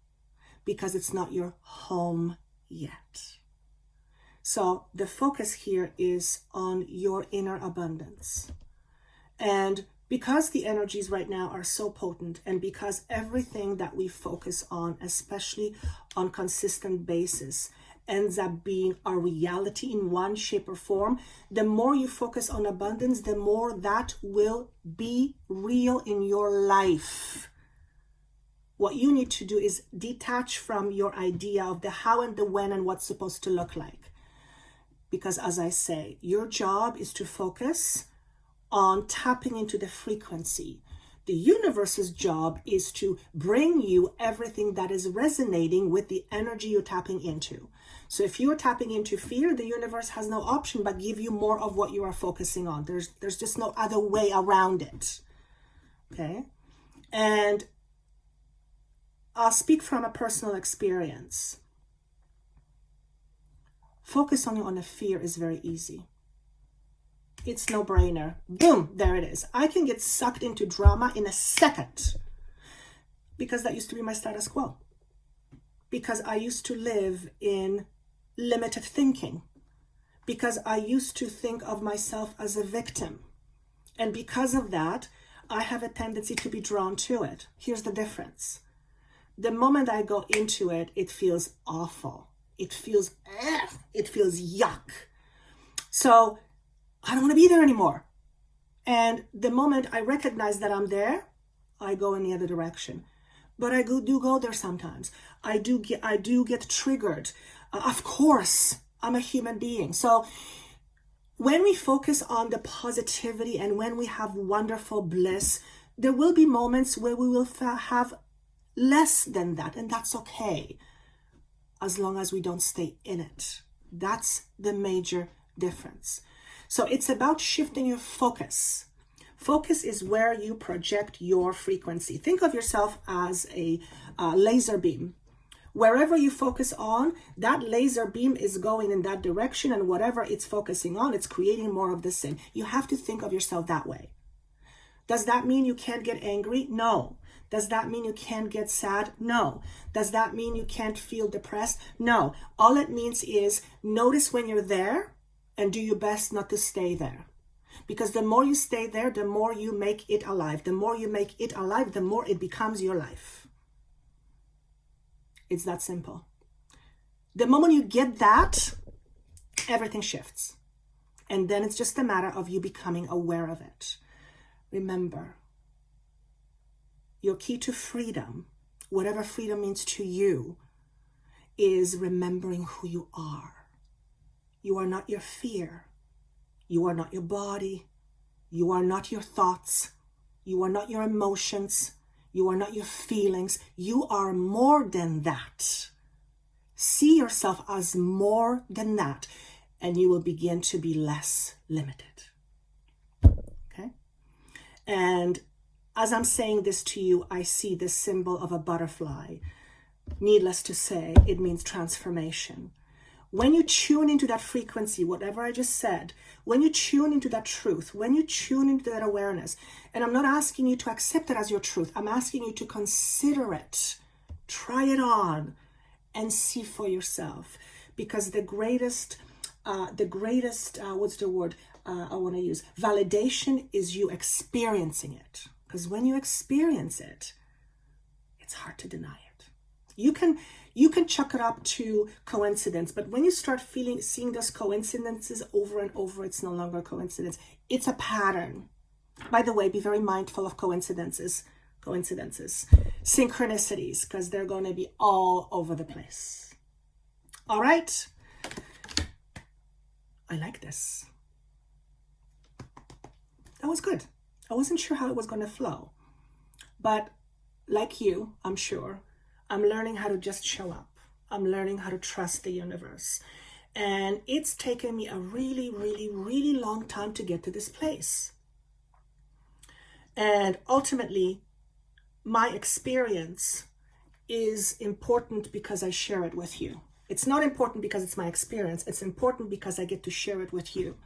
Because it's not your home yet. So the focus here is on your inner abundance. And because the energies right now are so potent, and because everything that we focus on, especially on consistent basis, ends up being a reality in one shape or form, the more you focus on abundance, the more that will be real in your life. What you need to do is detach from your idea of the how and the when and what's supposed to look like. Because as I say, your job is to focus on tapping into the frequency. The universe's job is to bring you everything that is resonating with the energy you're tapping into. So if you're tapping into fear, the universe has no option but give you more of what you are focusing on. There's just no other way around it. Okay? And I'll speak from a personal experience. Focusing on a fear is very easy. It's no brainer. Boom, there it is. I can get sucked into drama in a second because that used to be my status quo. Because I used to live in limited thinking. Because I used to think of myself as a victim. And because of that, I have a tendency to be drawn to it. Here's the difference. The moment I go into it, it feels awful. It feels yuck. So I don't want to be there anymore. And the moment I recognize that I'm there, I go in the other direction. But I do go there sometimes. I do get triggered. Of course, I'm a human being. So when we focus on the positivity and when we have wonderful bliss, there will be moments where we will have less than that, and that's okay, as long as we don't stay in it. That's the major difference. So it's about shifting your focus. Focus is where you project your frequency. Think of yourself as a laser beam. Wherever you focus on, that laser beam is going in that direction, and whatever it's focusing on, it's creating more of the same. You have to think of yourself that way. Does that mean you can't get angry? No. Does that mean you can't get sad? No. Does that mean you can't feel depressed? No. All it means is notice when you're there and do your best not to stay there. Because the more you stay there, the more you make it alive. The more you make it alive, the more it becomes your life. It's that simple. The moment you get that, everything shifts. And then it's just a matter of you becoming aware of it. Remember, your key to freedom, whatever freedom means to you, is remembering who you are. You are not your fear. You are not your body. You are not your thoughts. You are not your emotions. You are not your feelings. You are more than that. See yourself as more than that, and you will begin to be less limited. Okay? And as I'm saying this to you, I see this symbol of a butterfly. Needless to say, it means transformation. When you tune into that frequency, whatever I just said, when you tune into that truth, when you tune into that awareness, and I'm not asking you to accept it as your truth, I'm asking you to consider it, try it on, and see for yourself. Because the greatest, what's the word I want to use? Validation is you experiencing it. Because when you experience it, it's hard to deny it. You can chuck it up to coincidence, but when you start seeing those coincidences over and over, it's no longer a coincidence. It's a pattern. By the way, be very mindful of coincidences, synchronicities, because they're going to be all over the place. All right. I like this. That was good. I wasn't sure how it was going to flow, but like you, I'm sure, I'm learning how to just show up. I'm learning how to trust the universe. And it's taken me a really, really, really long time to get to this place. And ultimately, my experience is important because I share it with you. It's not important because it's my experience. It's important because I get to share it with you.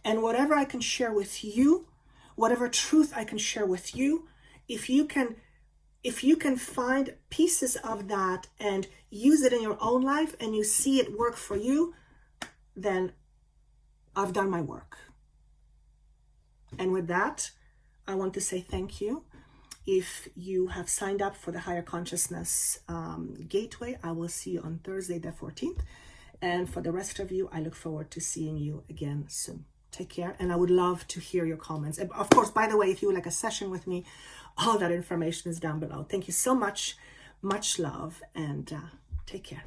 And whatever I can share with you whatever truth I can share with you, if you can find pieces of that and use it in your own life and you see it work for you, then I've done my work. And with that, I want to say thank you. If you have signed up for the Higher Consciousness Gateway, I will see you on Thursday the 14th. And for the rest of you, I look forward to seeing you again soon. Take care. And I would love to hear your comments. And of course, by the way, if you would like a session with me, all that information is down below. Thank you so much. Much love, and take care.